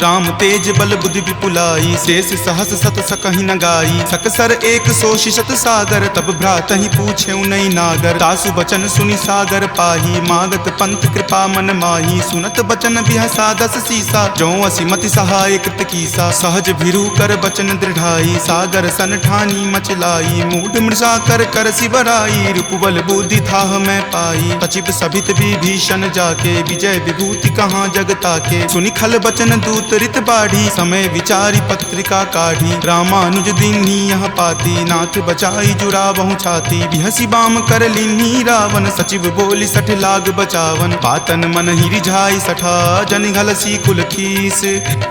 राम तेज बल बुद्धि विपुलाई, शेष सहस सत सकहि न गाई। सकसर एक सोषि शत सागर, तब भ्रातहि पूछेउ नहीं नागर। तासु बचन सुनि सागर पाही, मागत पंथ कृपा मन माही। सुनत बचन बिहसा 10 सीसा, जो असि मति सहाय कृत कीसा। सहज भिरू कर बचन दृढ़ाई, सागर सन ठानी मचलाई। मूढ़ मृषा कर कर सिबराई, रूपबल बुद्धि थाह मैं पाई। सचिव सभित विभीषण जाके, विजय विभूति कहाँ जगता के। सुनि खल बचन दूत रित बाढ़ी, समय विचारी पत्रिका काढ़ी। रामानुज दीन्ही यह पाती, नाथ बचाई जुड़ावहु छाती। बिहसी बाम कर लीन्ही रावण, सचिव बोली सठ लाग बचावन। पातन मन ही रिझाई सठा, जन घलसी कुल खीस।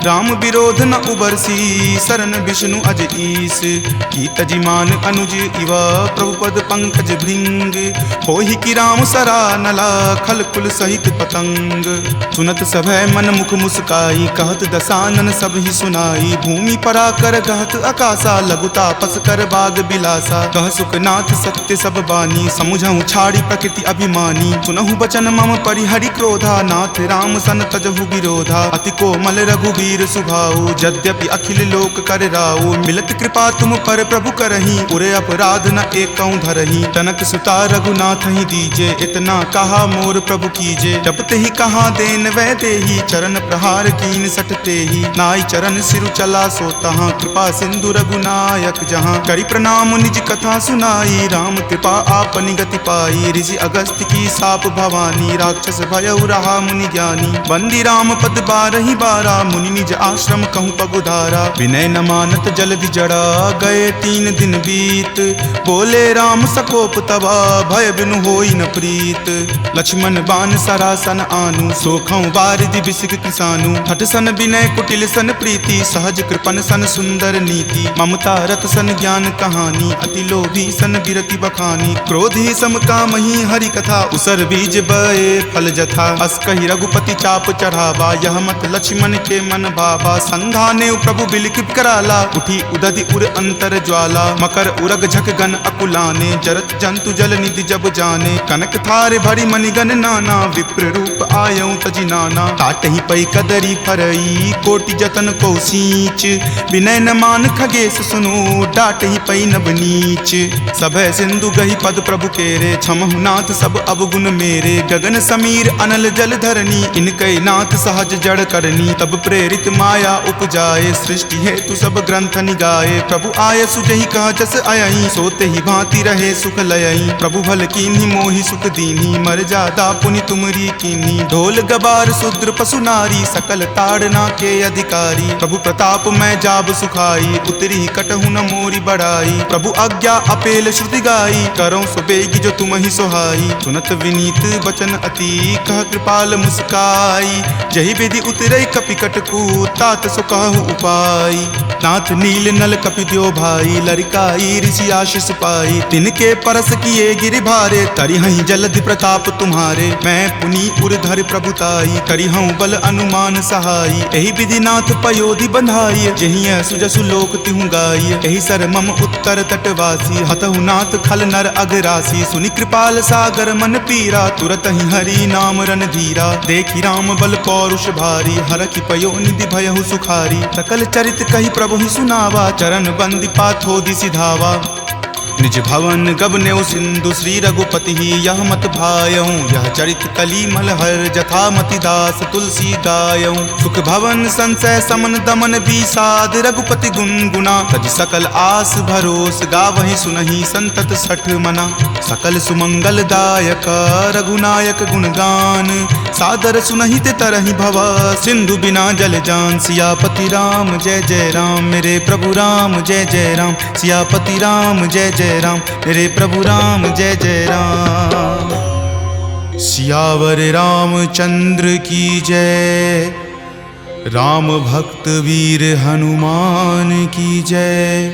राम विरोध न उबरसी, शरण विष्णु अज ईस। की तजिमान अनुज इवा, प्रभुपद पंकज भृंग। होहि की राम सरा नला, खल कुल सहित पतंग। सुनत सभय मन मुख मुस्काई, कहत दसानन सब ही सुनाई। भूमि परा कर गहत आकाशा, लघु तापस कर बाग बिलासा। कह सुखनाथ सत्य सब बानी, समुझहु छाड़ी प्रकृति अभिमानी। सुनहु बचन मम परिहरि क्रोधा, नाथ राम सन तजहु विरोधा। अति कोमल रघुबीर सुभाऊ, यद्यपि अखिल लोक कर राऊ। मिलत कृपा तुम पर प्रभु करही, उरे अपराध न एकौ धरही। तनक सुता रघुनाथ ही दीजे, इतना कहा मोर प्रभु कीजे। जपते ही कहा देन वै देही, चरण प्रहार कीन सटते ही। नाई चरण सिरु चला सो तहाँ, कृपा सिंधु रघुनायक जहाँ। करि प्रणाम निज कथा सुनाई, राम कृपा आपनि गति पाई। ऋषि अगस्त्य की साप भवानी, राक्षस भयउ रहा मुनि ज्ञानी। बंदी राम पद 12 बारा, मुनि निज आश्रम कहूँ पगुधारा। विनय न मानत जलधि जड़ा, गए 3 दिन बीत। बोले राम सकोप तबा, भय बिनु होई न प्रीत। लक्ष्मण बान सरासन आनु, सोखौ बारिधि बिसिक किसानु। हठ सन विनय कुटिल सन प्रीति, सहज कृपन सन सुंदर नीति। ममता रत सन ज्ञान कहानी, अति लोभी सन बिरति बखानी। क्रोधी सम कामहि हरि कथा, उसर बीज बए फल जथा। अस कहि रघुपति चाप चढ़ावा, यह मत लक्ष्मण के मन भावा। संधाने प्रभु बिलिख कराला, उठी उदधि उर अंतर ज्वाला। मकर उरग झक गन अकुलाने, जरत जंतु जल निधि जब जाने। कनक थारे भरी मणिगन नाना, विप्र रूप आयऊ तजि नाना। काटहि पै कदरी फरई, कोटि जतन को सींच। विनय न मान खगेश सुनो, डाटहि पै नभ नीच। सभय सिंधु गहि पद प्रभु केरे, क्षमहु नाथ सब अवगुण मेरे। गगन समीर अनल जल धरनी, इनकै नाथ सहज जड़ करनी। तब प्रेरित माया उपजाए, सृष्टि हेतु सब ग्रंथ निगाए। प्रभु आय सुजहि कह जस अयहि, सोते ही भांति रहे सुख लयहि। प्रभु भल कीन्ही मोहि सुख दीन्ही, मर जादा पुनि तुमरी कीन्ही। ढोल गबार शूद्र पशु नारी, सकल ताड़ना के अधिकारी। प्रभु प्रताप मैं जाब सुखाई, उतरी कटहु न मोरी बढ़ाई। प्रभु आज्ञा अपेल श्रुति गाई, करौं सुबेगी जो तुम ही सोहाई। सुनत विनीत बचन अति, कह कृपाल मुस्काई। जहि विधि उतरई कपि कटकू, तात सो कहु उपाय। नाथ नील नल कपि द्यो भाई, लरिकाई ऋषि आशीष पाई। तिनके परस किए गिरि भारे, तरिहहि जलधि प्रताप तुम्हारे। मैं पुनि उरधर प्रभुताई, करिहऊँ बल अनुमान सहाई। एहि विधि नाथ पयोधि बंधाई, जहिं सुजसु लोक तिहु गाई। एहि सर मम उत्तर तटवासी, हतहु नाथ खल नर अगरासी। सुनि कृपाल सागर मन पीरा, तुरत ही हरि नाम रन धीरा। देखि राम बल पौरुष भारी, हरखि पयो निधि भयहु सुखारी। सकल चरित कहि प्रभु ही सुनावा, चरण बंदी पाथोधि सिधावा। निज भवन गबनेउ सिंधु, श्री रघुपति ही यह मत भायऊँ। यह चरित कली मलहर, जथा मति दास तुलसी गायऊँ। सुख भवन संशय समन दमन बीसाद, रघुपति गुनगुना। तज सकल आस भरोस, गावहि सुनहि संतत सठ मना। सकल सुमंगल दायक, रघुनायक गुणगान। सादर सुनहि ते तरहि भवा, सिंधु बिना जल जान। सियापति राम जय जय राम, मेरे प्रभु राम जय जय राम। सियापति राम जय जय राम, मेरे प्रभु राम जय जय राम। सियावर रामचंद्र की जय, राम भक्त वीर हनुमान की जय।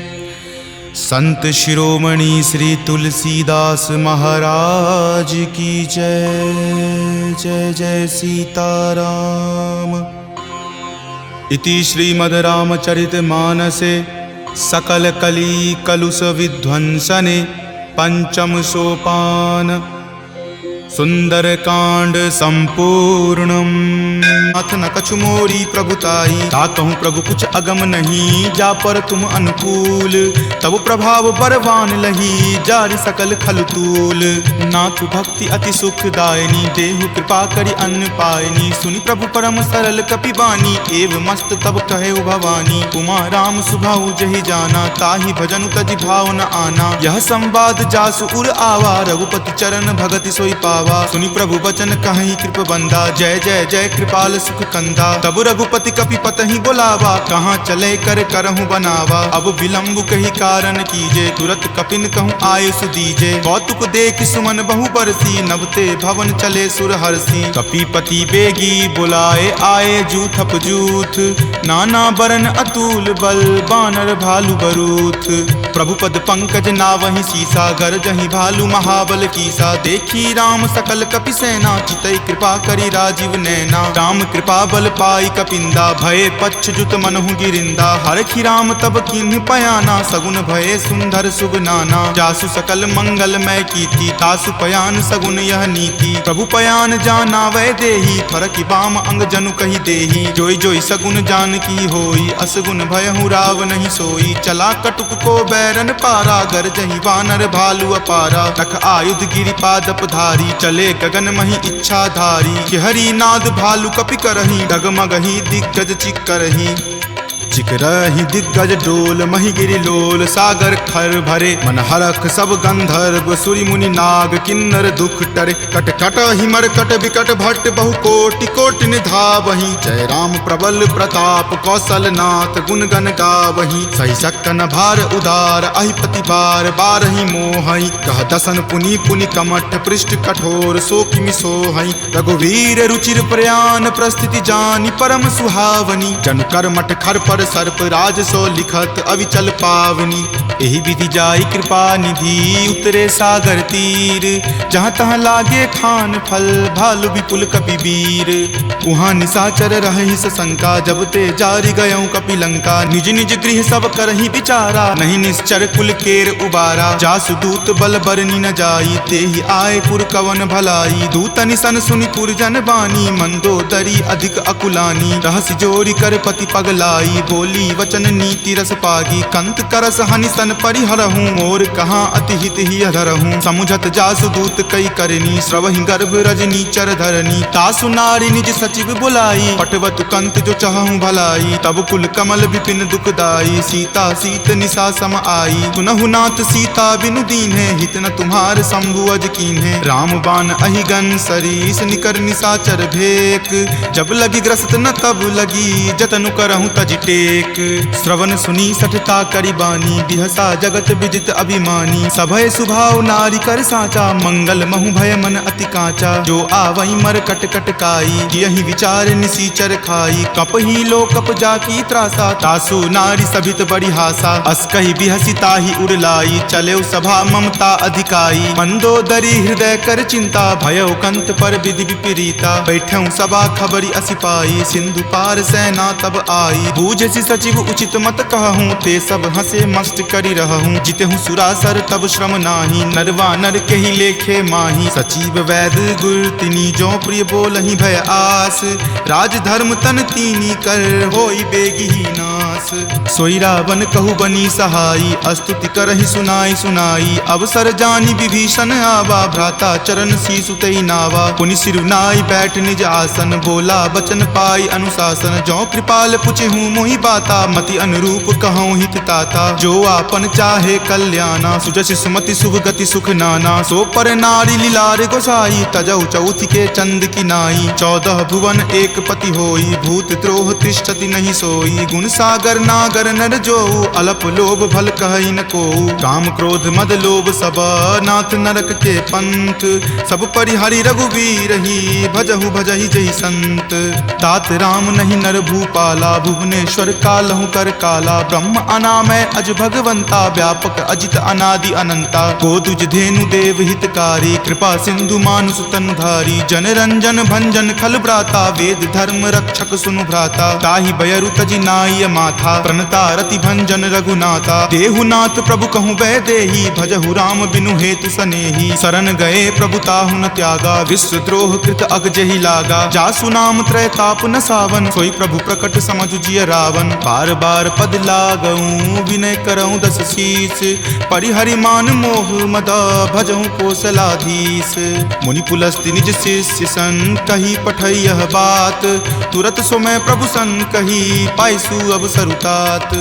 संत शिरोमणि श्री तुलसीदास महाराज की जय। जय जय सीताराम। इति श्रीमद् रामचरितमानसे सकल कली कलुष विध्वंसने पंचम सोपान सुंदरकांड संपूर्णम्। नाथ न कछु मोरी प्रभुताई, ताकहूँ प्रभु कुछ अगम नहीं, जा पर तुम अनुकूल, तब प्रभाव बरवान लही, जारि सकल खलतूल। नाथ भक्ति अति सुखदायिनी, देहु कृपा करि अन्न पायनी, सुनि प्रभु परम सरल कपि बानी, एव मस्त तब कहे भवानी। उमा राम सुभाऊ जहि जाना, ताहि भजनु तजि भाव न आना, यह संवाद जासु उर आवा, रघुपति चरण भगति सोई पावा। सुनि प्रभु बचन कहि कृप बंदा, जय जय जय कृपाल सुख कंदा। तब रघुपति कपि पतहि बोलावा, कहाँ चले कर करहूँ बनावा। अब विलंब कही कारण कीजे, तुरत कपिन कहूँ आयुष दीजे। कौतुक देख सुमन बहु बरसी, नभते भवन चले सुर हरसी। कपिपति बेगी बुलाए आए, जूथप जूथ नाना बरन अतुल बल, बानर भालु बरूथ। प्रभु पद पंकज नावहि सीसा, गरजहि भालु महाबल कीसा। देखी राम सकल कपि सेना, चितई कृपा करि राजीव नैना। राम कृपा बल पाई कपिंदा, भये पच्छ जुत मनहु गिरिंदा। हरखि राम तब कीन्ह पयाना, सगुन भये सुंदर शुभ नाना। जासु सकल मंगलमय कीर्ति, तासु पयान सगुन यह नीति। प्रभु पयान जाना वै देही, फरकि बाम अंग जनु कहि देही। जोई जोई सगुन जान की होई, असगुन भयहु राव नहीं सोई। चला कटुक को बैरन पारा, गरजहि वानर भालु अपारा। रख आयुध गिरि पादप धारी, चले गगन मही इच्छाधारी। कि हरि नाद भालु कपि करही, डगमगहि दिग्गज चिक्करही। चिकरहि दिग्गज डोल, मही गिरि लोल, सागर खर भरे। मन हरख सब गंधर्व, सुरि मुनि नाग किन्नर दुख टरे। कट कट हिमर कट विकट भट्ट, बहु कोटि कोटि निधावहि। जय राम प्रबल प्रताप, कौशल नाथ गुण गण गावहि। सही सकन भार उदार, अहिपति बार बारहि मोहहि। कह दसन पुनि पुनि कमठ, पृष्ठ कठोर सो किमि सोहहि। रघुवीर रुचिर प्रयान, प्रस्थिति जानि परम सुहावनी। जनु कर्मठ खर पर सर्प, राज सो लिखत अविचल पावनी। एहि विधि जाई कृपा निधि, उतरे सागर तीर। जहाँ तहाँ लागे खान फल, भालु विपुल कपि वीर। उहाँ निशाचर रहहि सशंका, जब ते जारि गयऊँ कपि लंका। निज निज गृह सब करहि विचारा, नहीं निश्चर कुल केर उबारा। जासु दूत बल बरनि न जाई, तेहि आए पुर कवन भलाई। दूतनि सन सुनि पुरजन बानी, मंदोदरी अधिक अकुलानी। रहसि जोरी कर पति पगलाई, बोली वचन नीति रस पागी। कंत करस हनि सन परिहरहूँ, मोर कहाँ अति हित ही अधरहूँ। समुझत जासु दूत कई करनी, श्रवहि गर्भ रजनी चर धरनी। तासु नारी निज सचिव बुलाई, पटवतु कंत जो चाहूँ भलाई। तब कुल कमल विपिन दुखदाई, सीता सीत निशा सम आई। सुनहु नाथ सीता बिनु दीन्हे, हित न तुम्हार शंभु अज कीन्हे। राम बाण अहिगन सरीस, निकर निशाचर भेक। जब लगी ग्रस्त न तब लगी, जतनु करहूँ तज टेक। श्रवण सुनी सठता करि बानी, बिहसा जगत विजित अभिमानी। सभय सुभाव नारी कर साचा, मंगल महु भय मन अति काचा। जो आवई मर कट कट काई, यही विचार निसीचर खाई। कप ही लो कप जाकी त्रासा, तासु नारी सभित बड़ी हासा। अस कही बिहसी ताही उड़लाई, चले सभा ममता अधिकाई। मंदोदरी हृदय कर चिंता, भयो कंत पर विधि विपरीता। बैठऊँ सभा खबरी असी पाई, सिंधु पार सेना तब आई। बूझसी सचिव उचित मत कहूँ, ते सब हंसे मस्त करी रहूँ। जितहूँ सुरासर तब श्रम नाही, नरवा नर के ही लेखे माही। सचिव वैद गुर तिनी, जो प्रिय बोलहि भय आस। राज धर्म तन तीनी कर, होई बेगी ही नास। सोई रावण कहु बनी सहाई, स्तुति करहि सुनाई सुनाई। अवसर जानी विभीषण आवा, भ्राता चरण शीसु तई नावा। पुनि सिरुनाई बैठ निज आसन, बोला बचन पाई अनुशासन। जो कृपाल पुछहूँ मोहि बाता, मति अनुरूप कहूँ हित ताता। जो आपन चाहे कल्याणा, सुजस सुमति शुभ गति सुख नाना। सो पर नारी लीलार गोसाई, तजौ चौथि के चंद की नाई। 14 भुवन एक पति होई, भूत द्रोह तिष्ठति नहीं सोई। गुण सागर अगर नागर नर जो अलप लोभ भल कहई न को काम क्रोध मद लोभ सब नाथ नरक के पंथ सब परिहरि रघुवीर ही भजहु भजहि जहि संत तात राम नहीं नर भूपाला भुवनेश्वर कालहु कर काला ब्रह्म अनामय अज भगवंता व्यापक अजित अनादि अनंता को दुज धेनु देव हितकारी कृपा सिंधु मानुष तनधारी जन रंजन भंजन खल भ्राता वेद धर्म रक्षक सुनु भ्राता ताहि बयरु तजि नाय माथा प्रणता रति भंजन रघुनाथा देहुनाथ प्रभु कहूँ वै देही भजहु राम बिनु हेतु सनेही शरण गए प्रभु ताहु न त्यागा विश्व द्रोह कृत अग जहि लागा जासु नाम त्रय ताप न सावन सोई प्रभु प्रकट समझ जिय रावण बार बार पद लागऊं विनय करऊं दस शीस परिहरि मान मोह मद भजहु कोसलाधीश मुनि पुलस्ति निज शिष्य सन कही पठई यह बात तुरत सो मैं प्रभु सन कही पाइसु अब सरुतात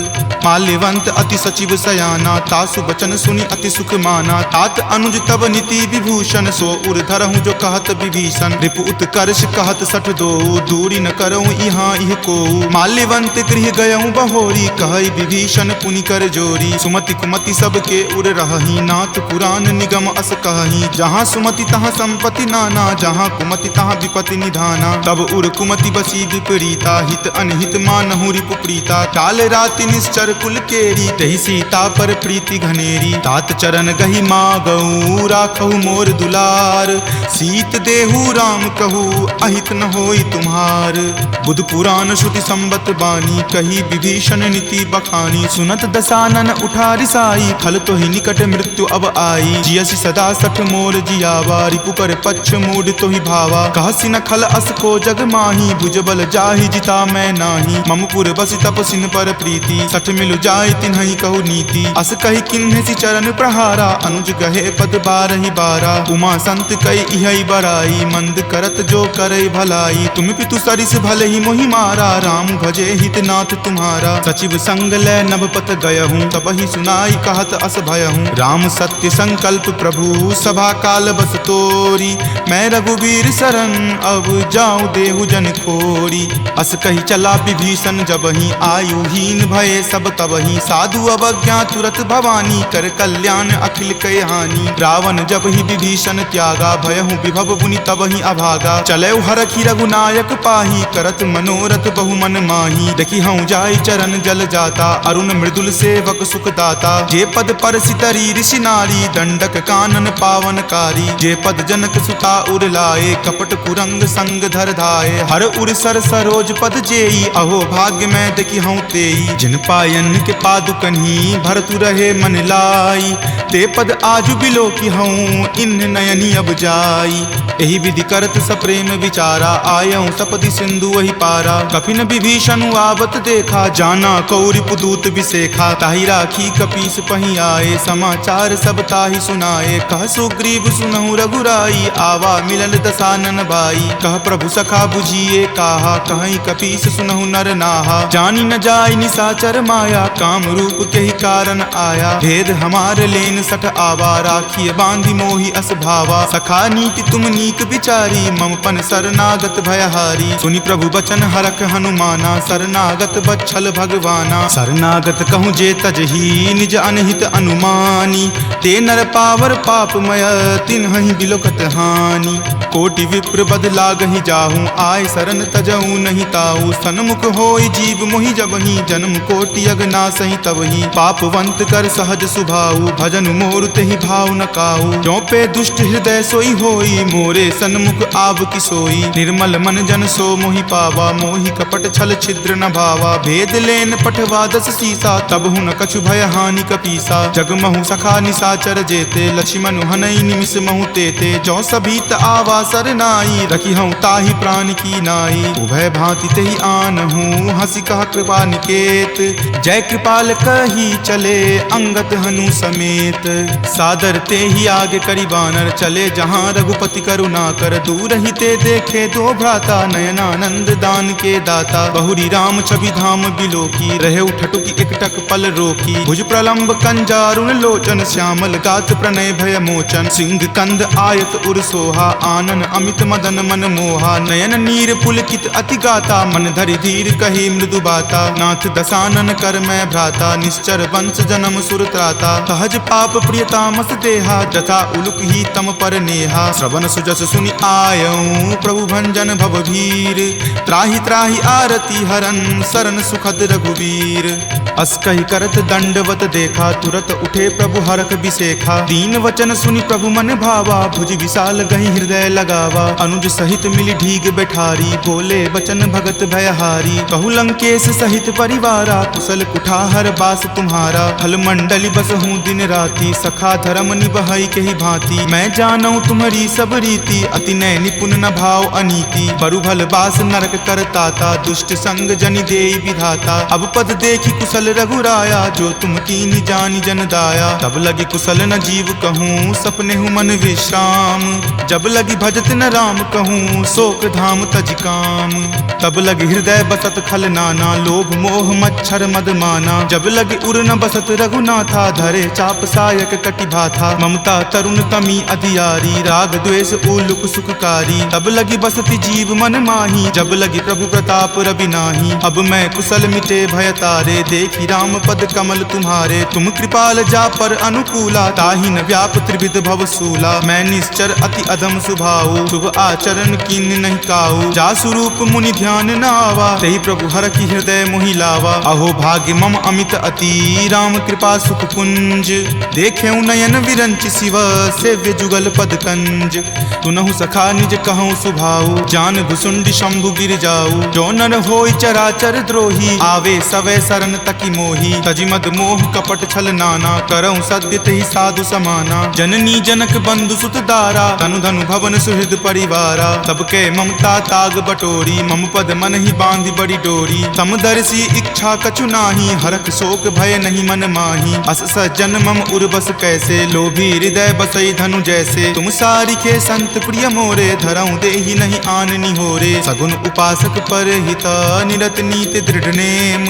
माल्यवंत अति सचिव सयाना तासु बचन सुनि अति सुख माना तात अनुज तब नीति विभूषण सो उर धरहु जो कहत विभीषण रिपु उत्कर्ष कहत सठ दो दूरी न करऊं यहाँ इह को माल्यवंत गृह गयऊं बहोरी कहई विभीषण पुनि कर जोरी सुमति कुमति सबके उर रहही नाथ पुराण निगम अस कहही जहाँ सुमति तहाँ संपत्ति नाना जहाँ कुमति तहाँ विपत्ति निधाना तब उर कुमति बसी विपरीता हित अनहित मानहु रिपु प्रीता काल राति निश्चर कुल केरी तहि सीता पर प्रीति घनेरी तात चरण गही मागऊ राखहु मोर दुलार सीत देहु राम कहू अहित न होई तुम्हार बुध पुराण श्रुति संबत बानी कही विभीषण नीति बखानी सुनत दसानन उठा रिसाई खल तो ही निकट मृत्यु अब आई जियसि सदा सठ मोर जियावा रिपु पर पक्ष मूड तो ही भावा कहसी न खल अस को जग माही भुज बल जाहि जिता मैं नाही ममपुर बसि तपसिन पर प्रीति सठ मिलु जाय तिन्हि कहु नीति अस कही किन्हसी चरण प्रहारा अनुज गहे पद बारहि बारा उमा संत कई इहै बराई मंद करत जो करे भलाई तुम पितु सरिस भले ही मोहि मारा राम भजे हित नाथ तुम्हारा सचिव संग लय नभपत गयहूँ तब ही सुनाई कहत अस भयहूँ राम सत्य संकल्प प्रभु सभा काल बस तोरी मैं रघुवीर शरण अब जाऊं देहु जन खोरी अस कही चला विभीषण जबहि आयुहीन भये सब तबहि साधु अवज्ञा तुरत भवानी कर कल्याण अखिल कय हानि रावण जब ही विभीषण त्यागा भयहु विभव पुनि तबहि अभागा चले हरखी रघुनायक पाही करत मनोरथ बहु मन माही देखी हूँ जाय चरण जल जाता अरुण मृदुल सेवक सुख दाता जे पद पर सितरी ऋषि नारी दंडक कानन पावनकारी जे पद जनक सुता उर लाए कपट कुरंग संग धर धाये हर उर सर सरोज पद जेई अहो भाग्य में देखी हूँ तेई जिन पायन के पादुकन्ही भरतु रहे मन लाई ते पद आजु बिलो की हूँ इन नयनी अब जाई एहि विधि करत सप्रेम विचारा आयऊं सपदि सिंधु वही पारा कपिन विभीषण आवत देखा जाना कौरि पुदूत विसेखा ताहि राखी कपीस पही आए समाचार सब ताहि सुनाए कह सुग्रीव सुनहु रघुराई आवा मिलल दसानन भाई कह प्रभु सखा बुझिए काहा कहीं कपीस सुनहु नर नाहा जानी न जाय निसाचर माया काम रूप के ही कारण आया भेद हमार लेन सठ आवा राखिए बांधी मोहि अस भावा सखा नीति तुम नीक विचारी ममपन शरणागत भयहारी सुनि प्रभु बचन हरख हनुमाना शरणागत बच्छल भगवाना शरणागत कहूँ जे तजही निज अनहित अनुमानी ते नर पावर पापमय तिन्हि बिलोकत हानि कोटि विप्र बद लागहि जाहूँ आय शरण तजहूँ नहीं ताऊ सन्मुख होई जीव मोहि जबहि जन्म कोटि अगनासहि तबहि पापवंत कर सहज सुभाऊ भजन मोर तेहि भाव न काऊ जो पे दुष्ट हृदय सोई होई मोरे सन्मुख आव की सोई निर्मल मन जन सो मोहि पावा मोहि कपट छल छिद्र न भावा भेद लेन पठवा दस सीसा तब हूँ न कछु भय हानि कपीसा जगमहु सखा निसाचर जेते लक्ष्मण हनई निमिष महु तेते जो सभीत आवा सरनाई रखी हूँ ताहि प्राण की नाई उभय भांति तेहि आन हूँ हंसी कह कृपा निकेत जय कृपाल कही चले अंगत हनु समेत सादर ते ही आगे करी बानर चले जहाँ रघुपति करुणा कर दूर ही ते देखे दो भ्राता नयनानंद दान के दाता बहुरी राम छवि धाम बिलो की रहे उठटुकी एकटक पल रोकी भुज प्रलंब कंजारुण लोचन श्यामल गात प्रणय भय मोचन सिंह कंद आयत उर सोहा आनन अमित मदन मन मोहा नयन नीर पुलकित अति गाता मन धरि धीर कही मृदु बाता नाथ दसानन कर मैं भ्राता, निश्चर वंश जन्म सुर त्राता। सहज पाप प्रियतामस देहा, जथा उलुक ही तम पर नेहा। श्रवण सुजस सुनि आयऊं, प्रभु भंजन भव भीर। त्राहि त्राहि आरती हरन, शरण सुखद रघुवीर। अस कहि करत दंडवत देखा, तुरत उठे प्रभु हरख बिसेखा। दीन वचन सुनि प्रभु मन भावा, भुज विशाल गहि हृदय लगावा। अनुज सहित मिली ढीग बैठारी, बोले बचन भगत भयहारी। कहु लंकेश सहित परिवारा, कुशल कुठार बास तुम्हारा। फल मंडली बस हूँ दिन राति, सखा धर्म निबहई के ही भांति। मैं जानऊं तुम्हारी सब रीति, अति नय निपुण न भाव अनीति। बरु भल बास नरक करताता, दुष्ट संग जनि देई विधाता। अब पद देखी कुशल रघुराया, जो तुम कीन्ही जानि जन दाया। तब लगी कुशल न जीव कहूँ, सपने हूँ मन विश्राम। जब लगी भजत न राम कहूँ, शोक धाम तज काम। तब लगी हृदय बसत खल नाना, लोभ मोह मच्छर मद माना। जब लगी उर न बसत रघुनाथा, धरे चाप सायक कटि भाथा। ममता तरुण तमी अधियारी, राग द्वेष उलुक सुखकारी। तब लगी बसति जीव मन माही, जब लगी प्रभु प्रताप रवि नाही। अब मैं कुशल मिटे भय तारे, देखी राम पद कमल तुम्हारे। तुम कृपाल जा पर अनुकूला, ताहि न व्याप त्रिविध भव सूला। मैं निश्चर अति अधम सुभाऊ, शुभ आचरण कीन नहीं काऊ। जा स्वरूप मुनि ध्यान न आवा, तेहि प्रभु हर की हृदय मोहि लावा। अहो भाग्य मम अमित अति, राम कृपा सुख पुंज। देखेऊ नयन विरंच शिव, सेव्य जुगल पद कंज। तुनहु सखा निज कहूँ सुभाऊ, जान भुसुंडी शंभु गिर जाऊ। जो नर होई चराचर द्रोही, आवे सवै शरण तकी मोही। तजि मद मोह कपट छल नाना, करऊं सत्य तेहि साधु समाना। जननी जनक बंधु सुत दारा, तनु धनु भवन सुहृद परिवारा। सबके ममता ताग बटोरी, मम पद मन ही बांधी बड़ी डोरी। समदर्शी इच्छा कछु नाही, हरख शोक भय नहीं मन माही। अस सज्जन मम उर्बस कैसे, लोभी हृदय बसई धनु जैसे। तुम सारिखे संत प्रिय मोरे, धरऊं देहि नहीं आन निहोरे। सगुन उपासक पर हित, निरत नीति दृढ़ नेम।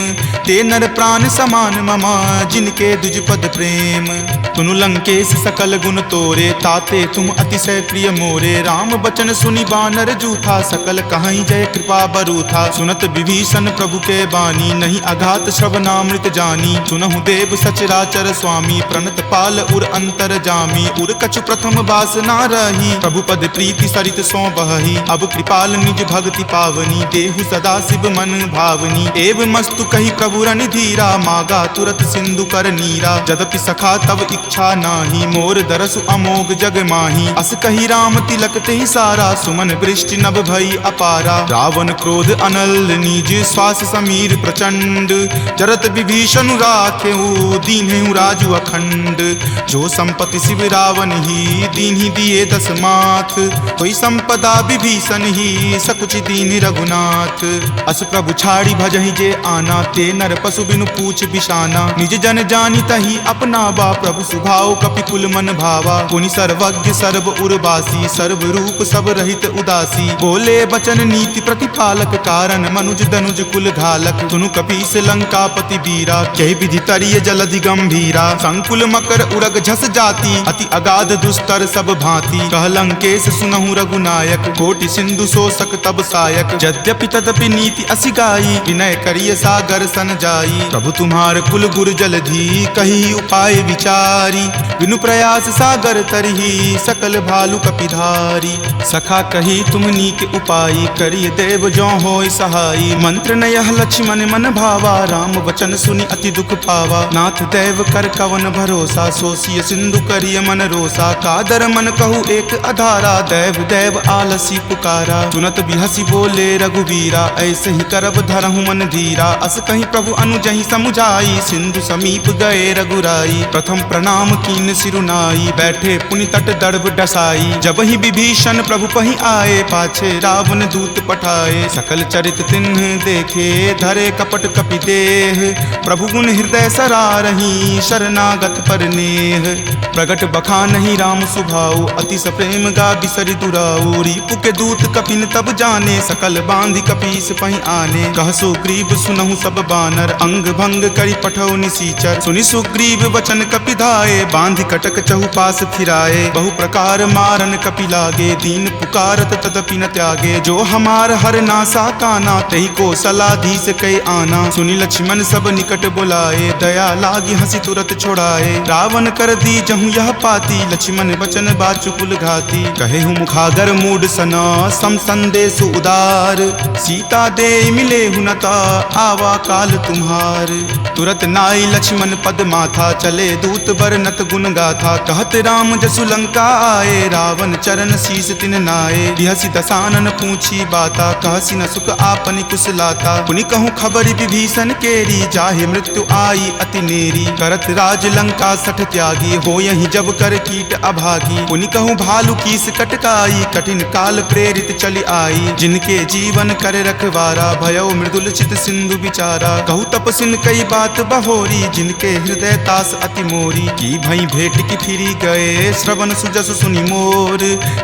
ते नर प्राण समान ममा, जिनके दुज पद प्रेम। तुनु लंकेश सकल गुण तोरे, ताते तुम अतिशय प्रिय मोरे। राम बचन सुनि बानर जूथा, सकल कहाई जय कृपा बरूथा। सुनत विभीषण प्रभु के बानी, नहीं अघात श्रवणामृत जानी। सुनहु देव सचराचर स्वामी, प्रणत पाल उर अंतर जामी। उर कछु प्रथम बास ना रही, प्रभु पद प्रीति सरित सो बहही। अब कृपाल निज भक्ति पावनी, देहु सदा शिव मन भावनी। एव मस्तु कही प्रभु रण धीरा, मागा तुरत सिंधु कर नीरा। जदपि सखा तब इच्छा नाही, मोर दरसु अमोघ जग माही। अस कही राम तिलक तेहि सारा, सुमन वृष्टि नभ भई अपारा। रावण क्रोध अनल निज, श्वास समीर प्रचंड। जरत विभीषण राखेऊ, दीन्हेऊ राजु अखंड। जो संपत्ति शिव रावण ही, दीन्हि दिए दस माथ। कोई संपदा विभीषण ही, सकुच दीन रघुनाथ। अस प्रभु छाड़ी भजहि जे आना, ते नर पशु बिनु पूछ बिशाना। निज जन जानी तही अपनावा, प्रभु सुभाव कपिकुल मन भावा। पुनि सर्वज्ञ सर्व उर्वासी, सर्व रूप सब रहित उदासी। बोले बचन नीति प्रतिपालक, कारण मनुज दनुज कुल घालक। सुनु कपीस लंकापति वीरा, कहि विधि तरिय जलधि गंभीरा। संकुल मकर उरग झस जाति, अति अगाध दुस्तर सब भांति। कह लंकेश सुनहु रघुनायक, कोटि सिंधु शोषक तब सायक। यद्यपि तदपि नीति असि गाई, विनय करिय सागर सन जाई। प्रभु तुम्हार कुल गुर जलधि, कही उपाय विचारी। बिनु प्रयास सागर तरही, सकल भालु कपिधारी। सखा कही तुम नीक उपाई, करिय देव जो होय सहाई। मंत्र न यह लक्ष्मण मन भावा, राम वचन सुनि अति दुख पावा। नाथ देव कर कवन भरोसा, सोसिय सिंधु करिय मन रोसा। कादर मन कहु एक अधारा, देव देव आलसी पुकारा। सुनत बिहसी बोले रघुवीरा, ऐसे ही करब धरहु मन धीरा। अस कहीं प्रभु अनुजहि समुझाई, सिंधु समीप गए रघुराई। प्रथम प्रणाम कीन सिरुनाई, बैठे पुनि तट दर्भ डसाई। जब ही विभीषण प्रभु पहि आए, पाछे रावण दूत पठाए। सकल चरित तिन्ह देखे, धरे कपट कपि देह। प्रभु गुण हृदय सरारही, शरणागत पर नेह। प्रगट बखानहि राम सुभाऊ, अति सप्रेम गा बिसरि दुराऊ। रिपु के दूत कपिन तब जाने, सकल बांधि कपीस पहि आने। कह सुग्रीव सुनहु सब बानर, अंग भंग करि पठौ निसीचर। सुनि सुग्रीव वचन कपिधाए, बांधि कटक चहुपास फिराए। बहु प्रकार मारन कपि लागे, दीन पुकारत तदपि न त्यागे। जो हमार हर नासा काना, तहि को सलाधीस कहि कई आना। सुनी लक्ष्मण सब निकट बुलाए, दया लागी हंसी तुरत छोड़ाए। रावण कर दी जहूँ यह पाती, लक्ष्मण बचन बाचुकुल घाती। कहे हूँ मुखागर मूड सना, सम संदेश उदार। सीता दे मिले हुनता, आवा काल तुम्हार। तुरत नाई लक्ष्मण पद माथा, चले दूत बरनत गुण गाथा। कहत राम जसु लंका आए, रावण चरण शीस तिन नाए। बिहसी दसानन पूछी बाता, कहसी न सुख आपनि कुशलाता। पुनि कहूँ खबरि विभीषण केरी, जाहे मृत्यु आई अति नेरी। करत राज लंका सठ त्यागी, हो यही जब कर कीट अभागी। पुनि कहूँ भालू कीस कटकाई, कठिन काल प्रेरित चली आई। जिनके जीवन कर रखवारा, भयो मृदुल चित सिंधु विचारा। कहूँ तपसिन कई बात बहोरी, जिनके हृदय तास अति मोरी। की भई भेंट की फिरी गए, श्रवण सुजस सुनि मोर।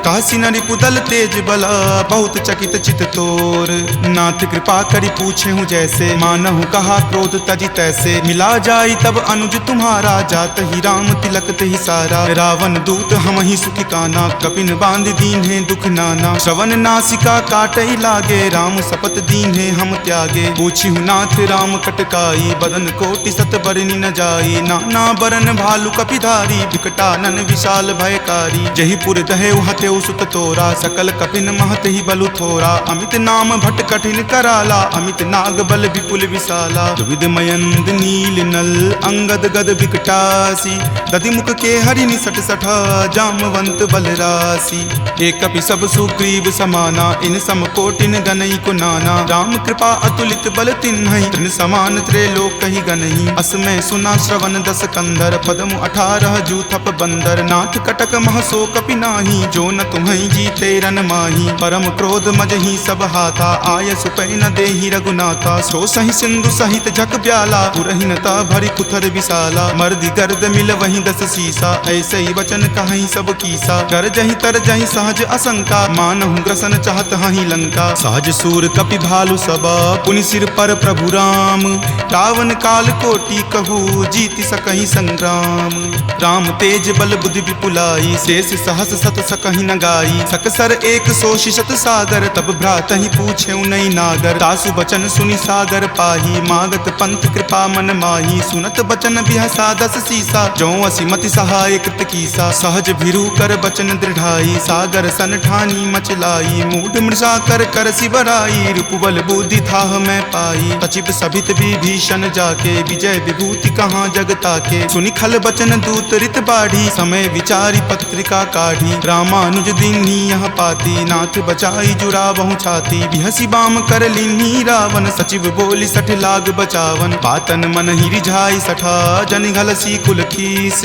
कहसी न रिपुदल तेज बला, बहुत चकित चित तोर। नाथ कृपा करी पूछे हूँ जैसे, मानहु कहा क्रोध तजी तैसे। मिला जाई तब अनुज तुम्हारा, जात ही राम तिलक ही सारा। रावण दूत हम ही सुखी काना, कपिन बांध दीन है दुख नाना। श्रवण नासिका काटई लागे, राम शपथ दीन है हम त्यागे। पूछी हूँ नाथ राम कटकाई, बदन कोटि सत बरनी न जाई। नाना बरन भालू कपिधारी, विकटानन विशाल भयकारी। जही पुर दहेउ हथेउ सुत तोरा, सकल कपिन महत ही बलु थोरा। अमित नाम भट कठिन कराला, अमित नाग बल विपुल विशाला। दुविध मयंद नील नल, अंगद गद विकटासी। दधि मुख के हरि निसट सठा, जामवंत बल रासी। एक कपि सब सुग्रीव समाना, इन सम कोटिन गनई को नाना। राम कृपा अतुलित बल तिन्हई, तृण समान त्रैलोक ही गनई। असमय सुना श्रवण दस कंधर, पदम 18 जूथप बंदर। नाथ कटक महसो कपि नाही, जो न तुम्हें जीते रन माही। परम क्रोध मजही सब हाथा, आय सुपै न देहि रघुनाथा। सो सही सिंधु सहित झक ब्याला, पुरहिनता भरी कुथर विशाला। मर्दि गर्द मिल वहीं 10 सीसा, ऐसे ही वचन कहीं सब कीसा। कर जही तर जही सहज असंका, मानहु ग्रसन चाहत हहीं लंका। सहज सूर कपि भालु सबा, पुनि सिर पर प्रभु राम। रावण काल कोटि कहू, जीति सकहि संग्राम। राम तेज बल बुद्धि विपुलाई, शेष सहस सत सकहि न गाई। सकसर एक सो शिशत सागर, तब भ्रात ही पूछे नई नागर। तासु बचन सुनि सागर पाही, मागत पंथ कृपा मन माही। सुनत बचन बिहसा 10 सीसा, जो असिमति सहाय कृत कीसा। सहज भिरु कर बचन दृढ़ाई, सागर सन ठानी मचलाई। मूढ़ मृषा कर कर सिबराई, रूपबल बुद्धि थाह मैं पाई। सचिव सभित विभीषण जाके, विजय विभूति कहाँ जगता के। सुनि खल बचन दूत रित बाढ़ी, समय विचारी पत्रिका काढ़ी। रामानुज दीन्ही यह पाती, नाथ बचाई जुड़ावहु छाती। बिहसी बाम कर लीन्ही रावण, सचिव बोली सठ लाग बचावन। बातन मन ही रिझाई सठा, जन घलसी कुल खीस।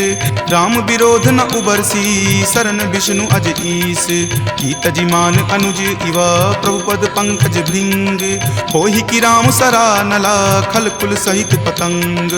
राम विरोध न उबरसी, शरण विष्णु अज ईस। की तजिमान अनुज इवा, प्रभु पद पंकज भृंग। होहि की राम सरा नला, खल कुल सहित पतंग।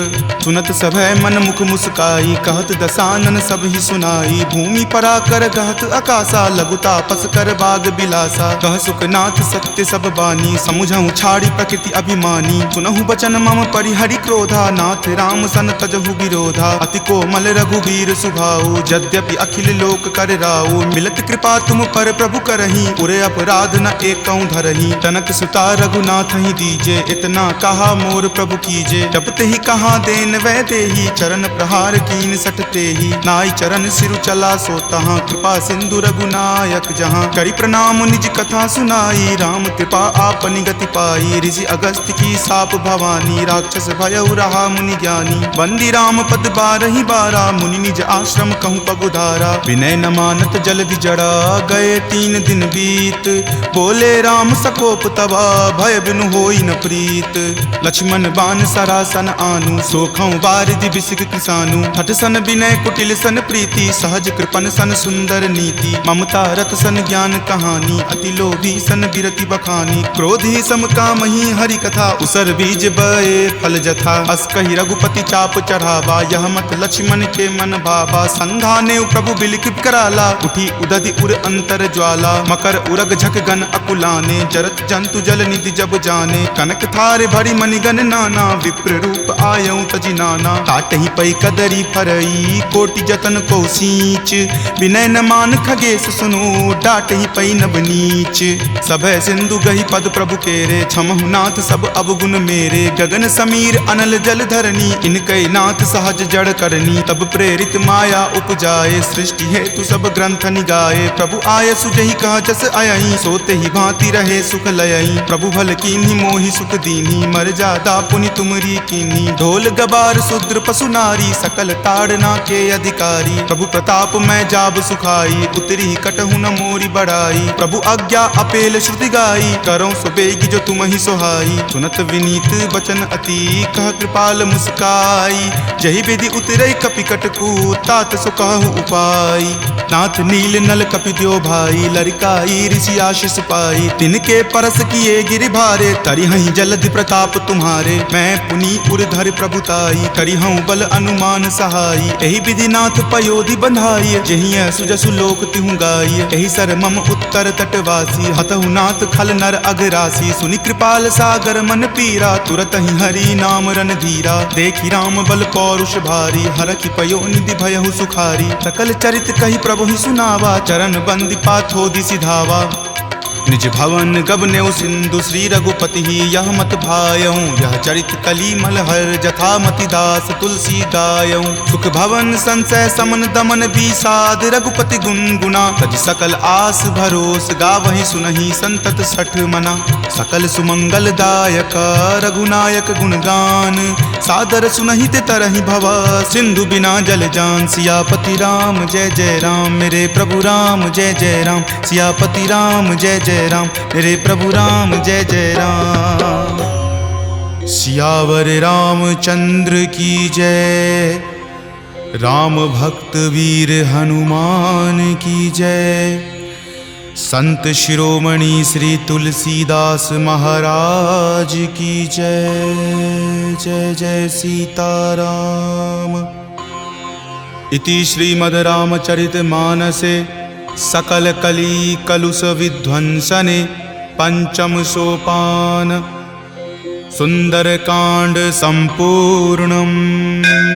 सुनत सभय मन मुख मुस्काई, कहत दसानन सब ही सुनाई। भूमि परा कर गहत आकाशा, लघु तापस कर बाग बिलासा। कह सुखनाथ सत्य सब बानी, समुझहु छाड़ी प्रकृति अभिमानी। सुनहु बचन मम परिहरि क्रोधा, नाथ राम सन तजहु विरोधा। अति कोमल रघुबीर सुभाऊ, यद्यपि अखिल लोक कर राऊ। मिलत कृपा तुम पर प्रभु करही, उरे अपराध न एकौ धरही। तनक सुता रघुनाथ ही दीजे, इतना कहा मोर प्रभु कीजे। जपते ही कहा देन वै देही, चरण प्रहार कीन सटते ही। नाई चरण सिरु चला सो तहाँ, कृपा सिंधु रघुनायक जहाँ। करी प्रणाम निज कथा सुनाई, राम कृपा आपनि गति पाई। ऋषि अगस्त्य की साप भवानी, राक्षस भयउ रहा मुनि ज्ञानी। बंदी राम पद 12 बारा, मुनि निज आश्रम कहूँ पगुधारा। विनय न मानत जल्दि जड़ा, गए 3 दिन बीत। बोले राम सकोप तबा, भय बिनु होई न प्रीत। लक्ष्मण बान सरासन आनु, सोखौ बारिधि बिसिक किसानु। हठ सन विनय कुटिल सन प्रीति, सहज कृपन सन सुंदर नीति। ममता रत सन ज्ञान कहानी, अति लोभी सन बिरति बखानी। क्रोधी सम कामहि हरि कथा, उसर बीज बए फल जथा। अस कहि रघुपति चाप चढ़ावा, यह मत लक्ष्मण के मन भावा। संधाने प्रभु बिलिख कराला, उठी उदधि उर अंतर ज्वाला। मकर उरग झक गन अकुलाने, जरत जंतु जल निधि जब जाने। कनक थारे भरी मणिगन नाना, विप्र रूप आयऊ तजि नाना। काटहि पै कदरी फरई, कोटि जतन को सींच। विनय न मान खगेश सुनो, डाटहि पै नब नीच। सभय सिंधु गहि पद प्रभु केरे, छमहु नाथ सब अवगुण मेरे। गगन समीर अनल जल धरनी, इनके नाथ सहज जड़ करनी। तब प्रेरित माया उपजाए, सृष्टि हेतु सब ग्रंथ निगाए। प्रभु आय सुजहि कह जस अयई, सोते ही भांति रहे सुख लयई। प्रभु भल कीन्ही मोहि सुख दीन्ही, मर्यादा पुनि तुमरी कीन्ही। ढोल गबार शूद्र पशु नारी, सकल ताड़ना के अधिकारी। प्रभु प्रताप मैं जाब सुखाई, उतरी कटहु न मोरी बढ़ाई। प्रभु आज्ञा अपेल श्रुति गाई, करो सुबेगी जो तुम ही सोहाई। सुनत विनीत बचन अति, कह कृपाल मुस्काई। जहि विधि उतरे कपि कटकू, तात सो कहु उपाय। नाथ नील नल कपि द्यो भाई, लरिकाई ऋषि आशीष पाई। तिनके परस किए गिरि भारे, तरिहहि जलधि प्रताप तुम्हारे। मैं पुनि उरधर प्रभुताई, करिहउँ बल अनुमान सहाई। एहि विधि नाथ पयोधि बंधाई, जहिं सुजसु लोक तिहु गाई। एहि सर मम उत्तर तटवासी, हतहु नाथ खल नर अघरासी। सुनि कृपाल सागर मन पीरा, तुरत ही हरि नाम रणधीरा। देखि राम बल पौरुष भारी, हरखि पयोनिधि भयहु सुखारी। सकल चरित कहि प्रभु ही सुनावा, चरण बंदी पाथोधि सिधावा। निज भवन गबनेउ सिंधु, श्री रघुपति ही यह मत भायऊँ। यह चरित कली मलहर, जथा मति दास तुलसी गायऊँ। सुख भवन संशय समन दमन विषाद, रघुपति गुनगुना। तज सकल आस भरोस, गावहि सुनहि संतत सठ मना। सकल सुमंगल दायक, रघुनायक गुणगान। सादर सुनहि ते तरहि भव, सिंधु बिना जल जान। सियापति राम जय जय राम, मेरे प्रभु राम जय जय राम। सियापति राम जय जय राम, मेरे प्रभु राम जय जय राम। सियावर रामचंद्र की जय, राम भक्त वीर हनुमान की जय। संत शिरोमणि श्री तुलसीदास महाराज की जय। जय जय सीताराम। इति श्रीमद् रामचरित मानसे सकल कली कलुष विध्वंसने पंचम सोपान सुंदर कांड संपूर्णम्।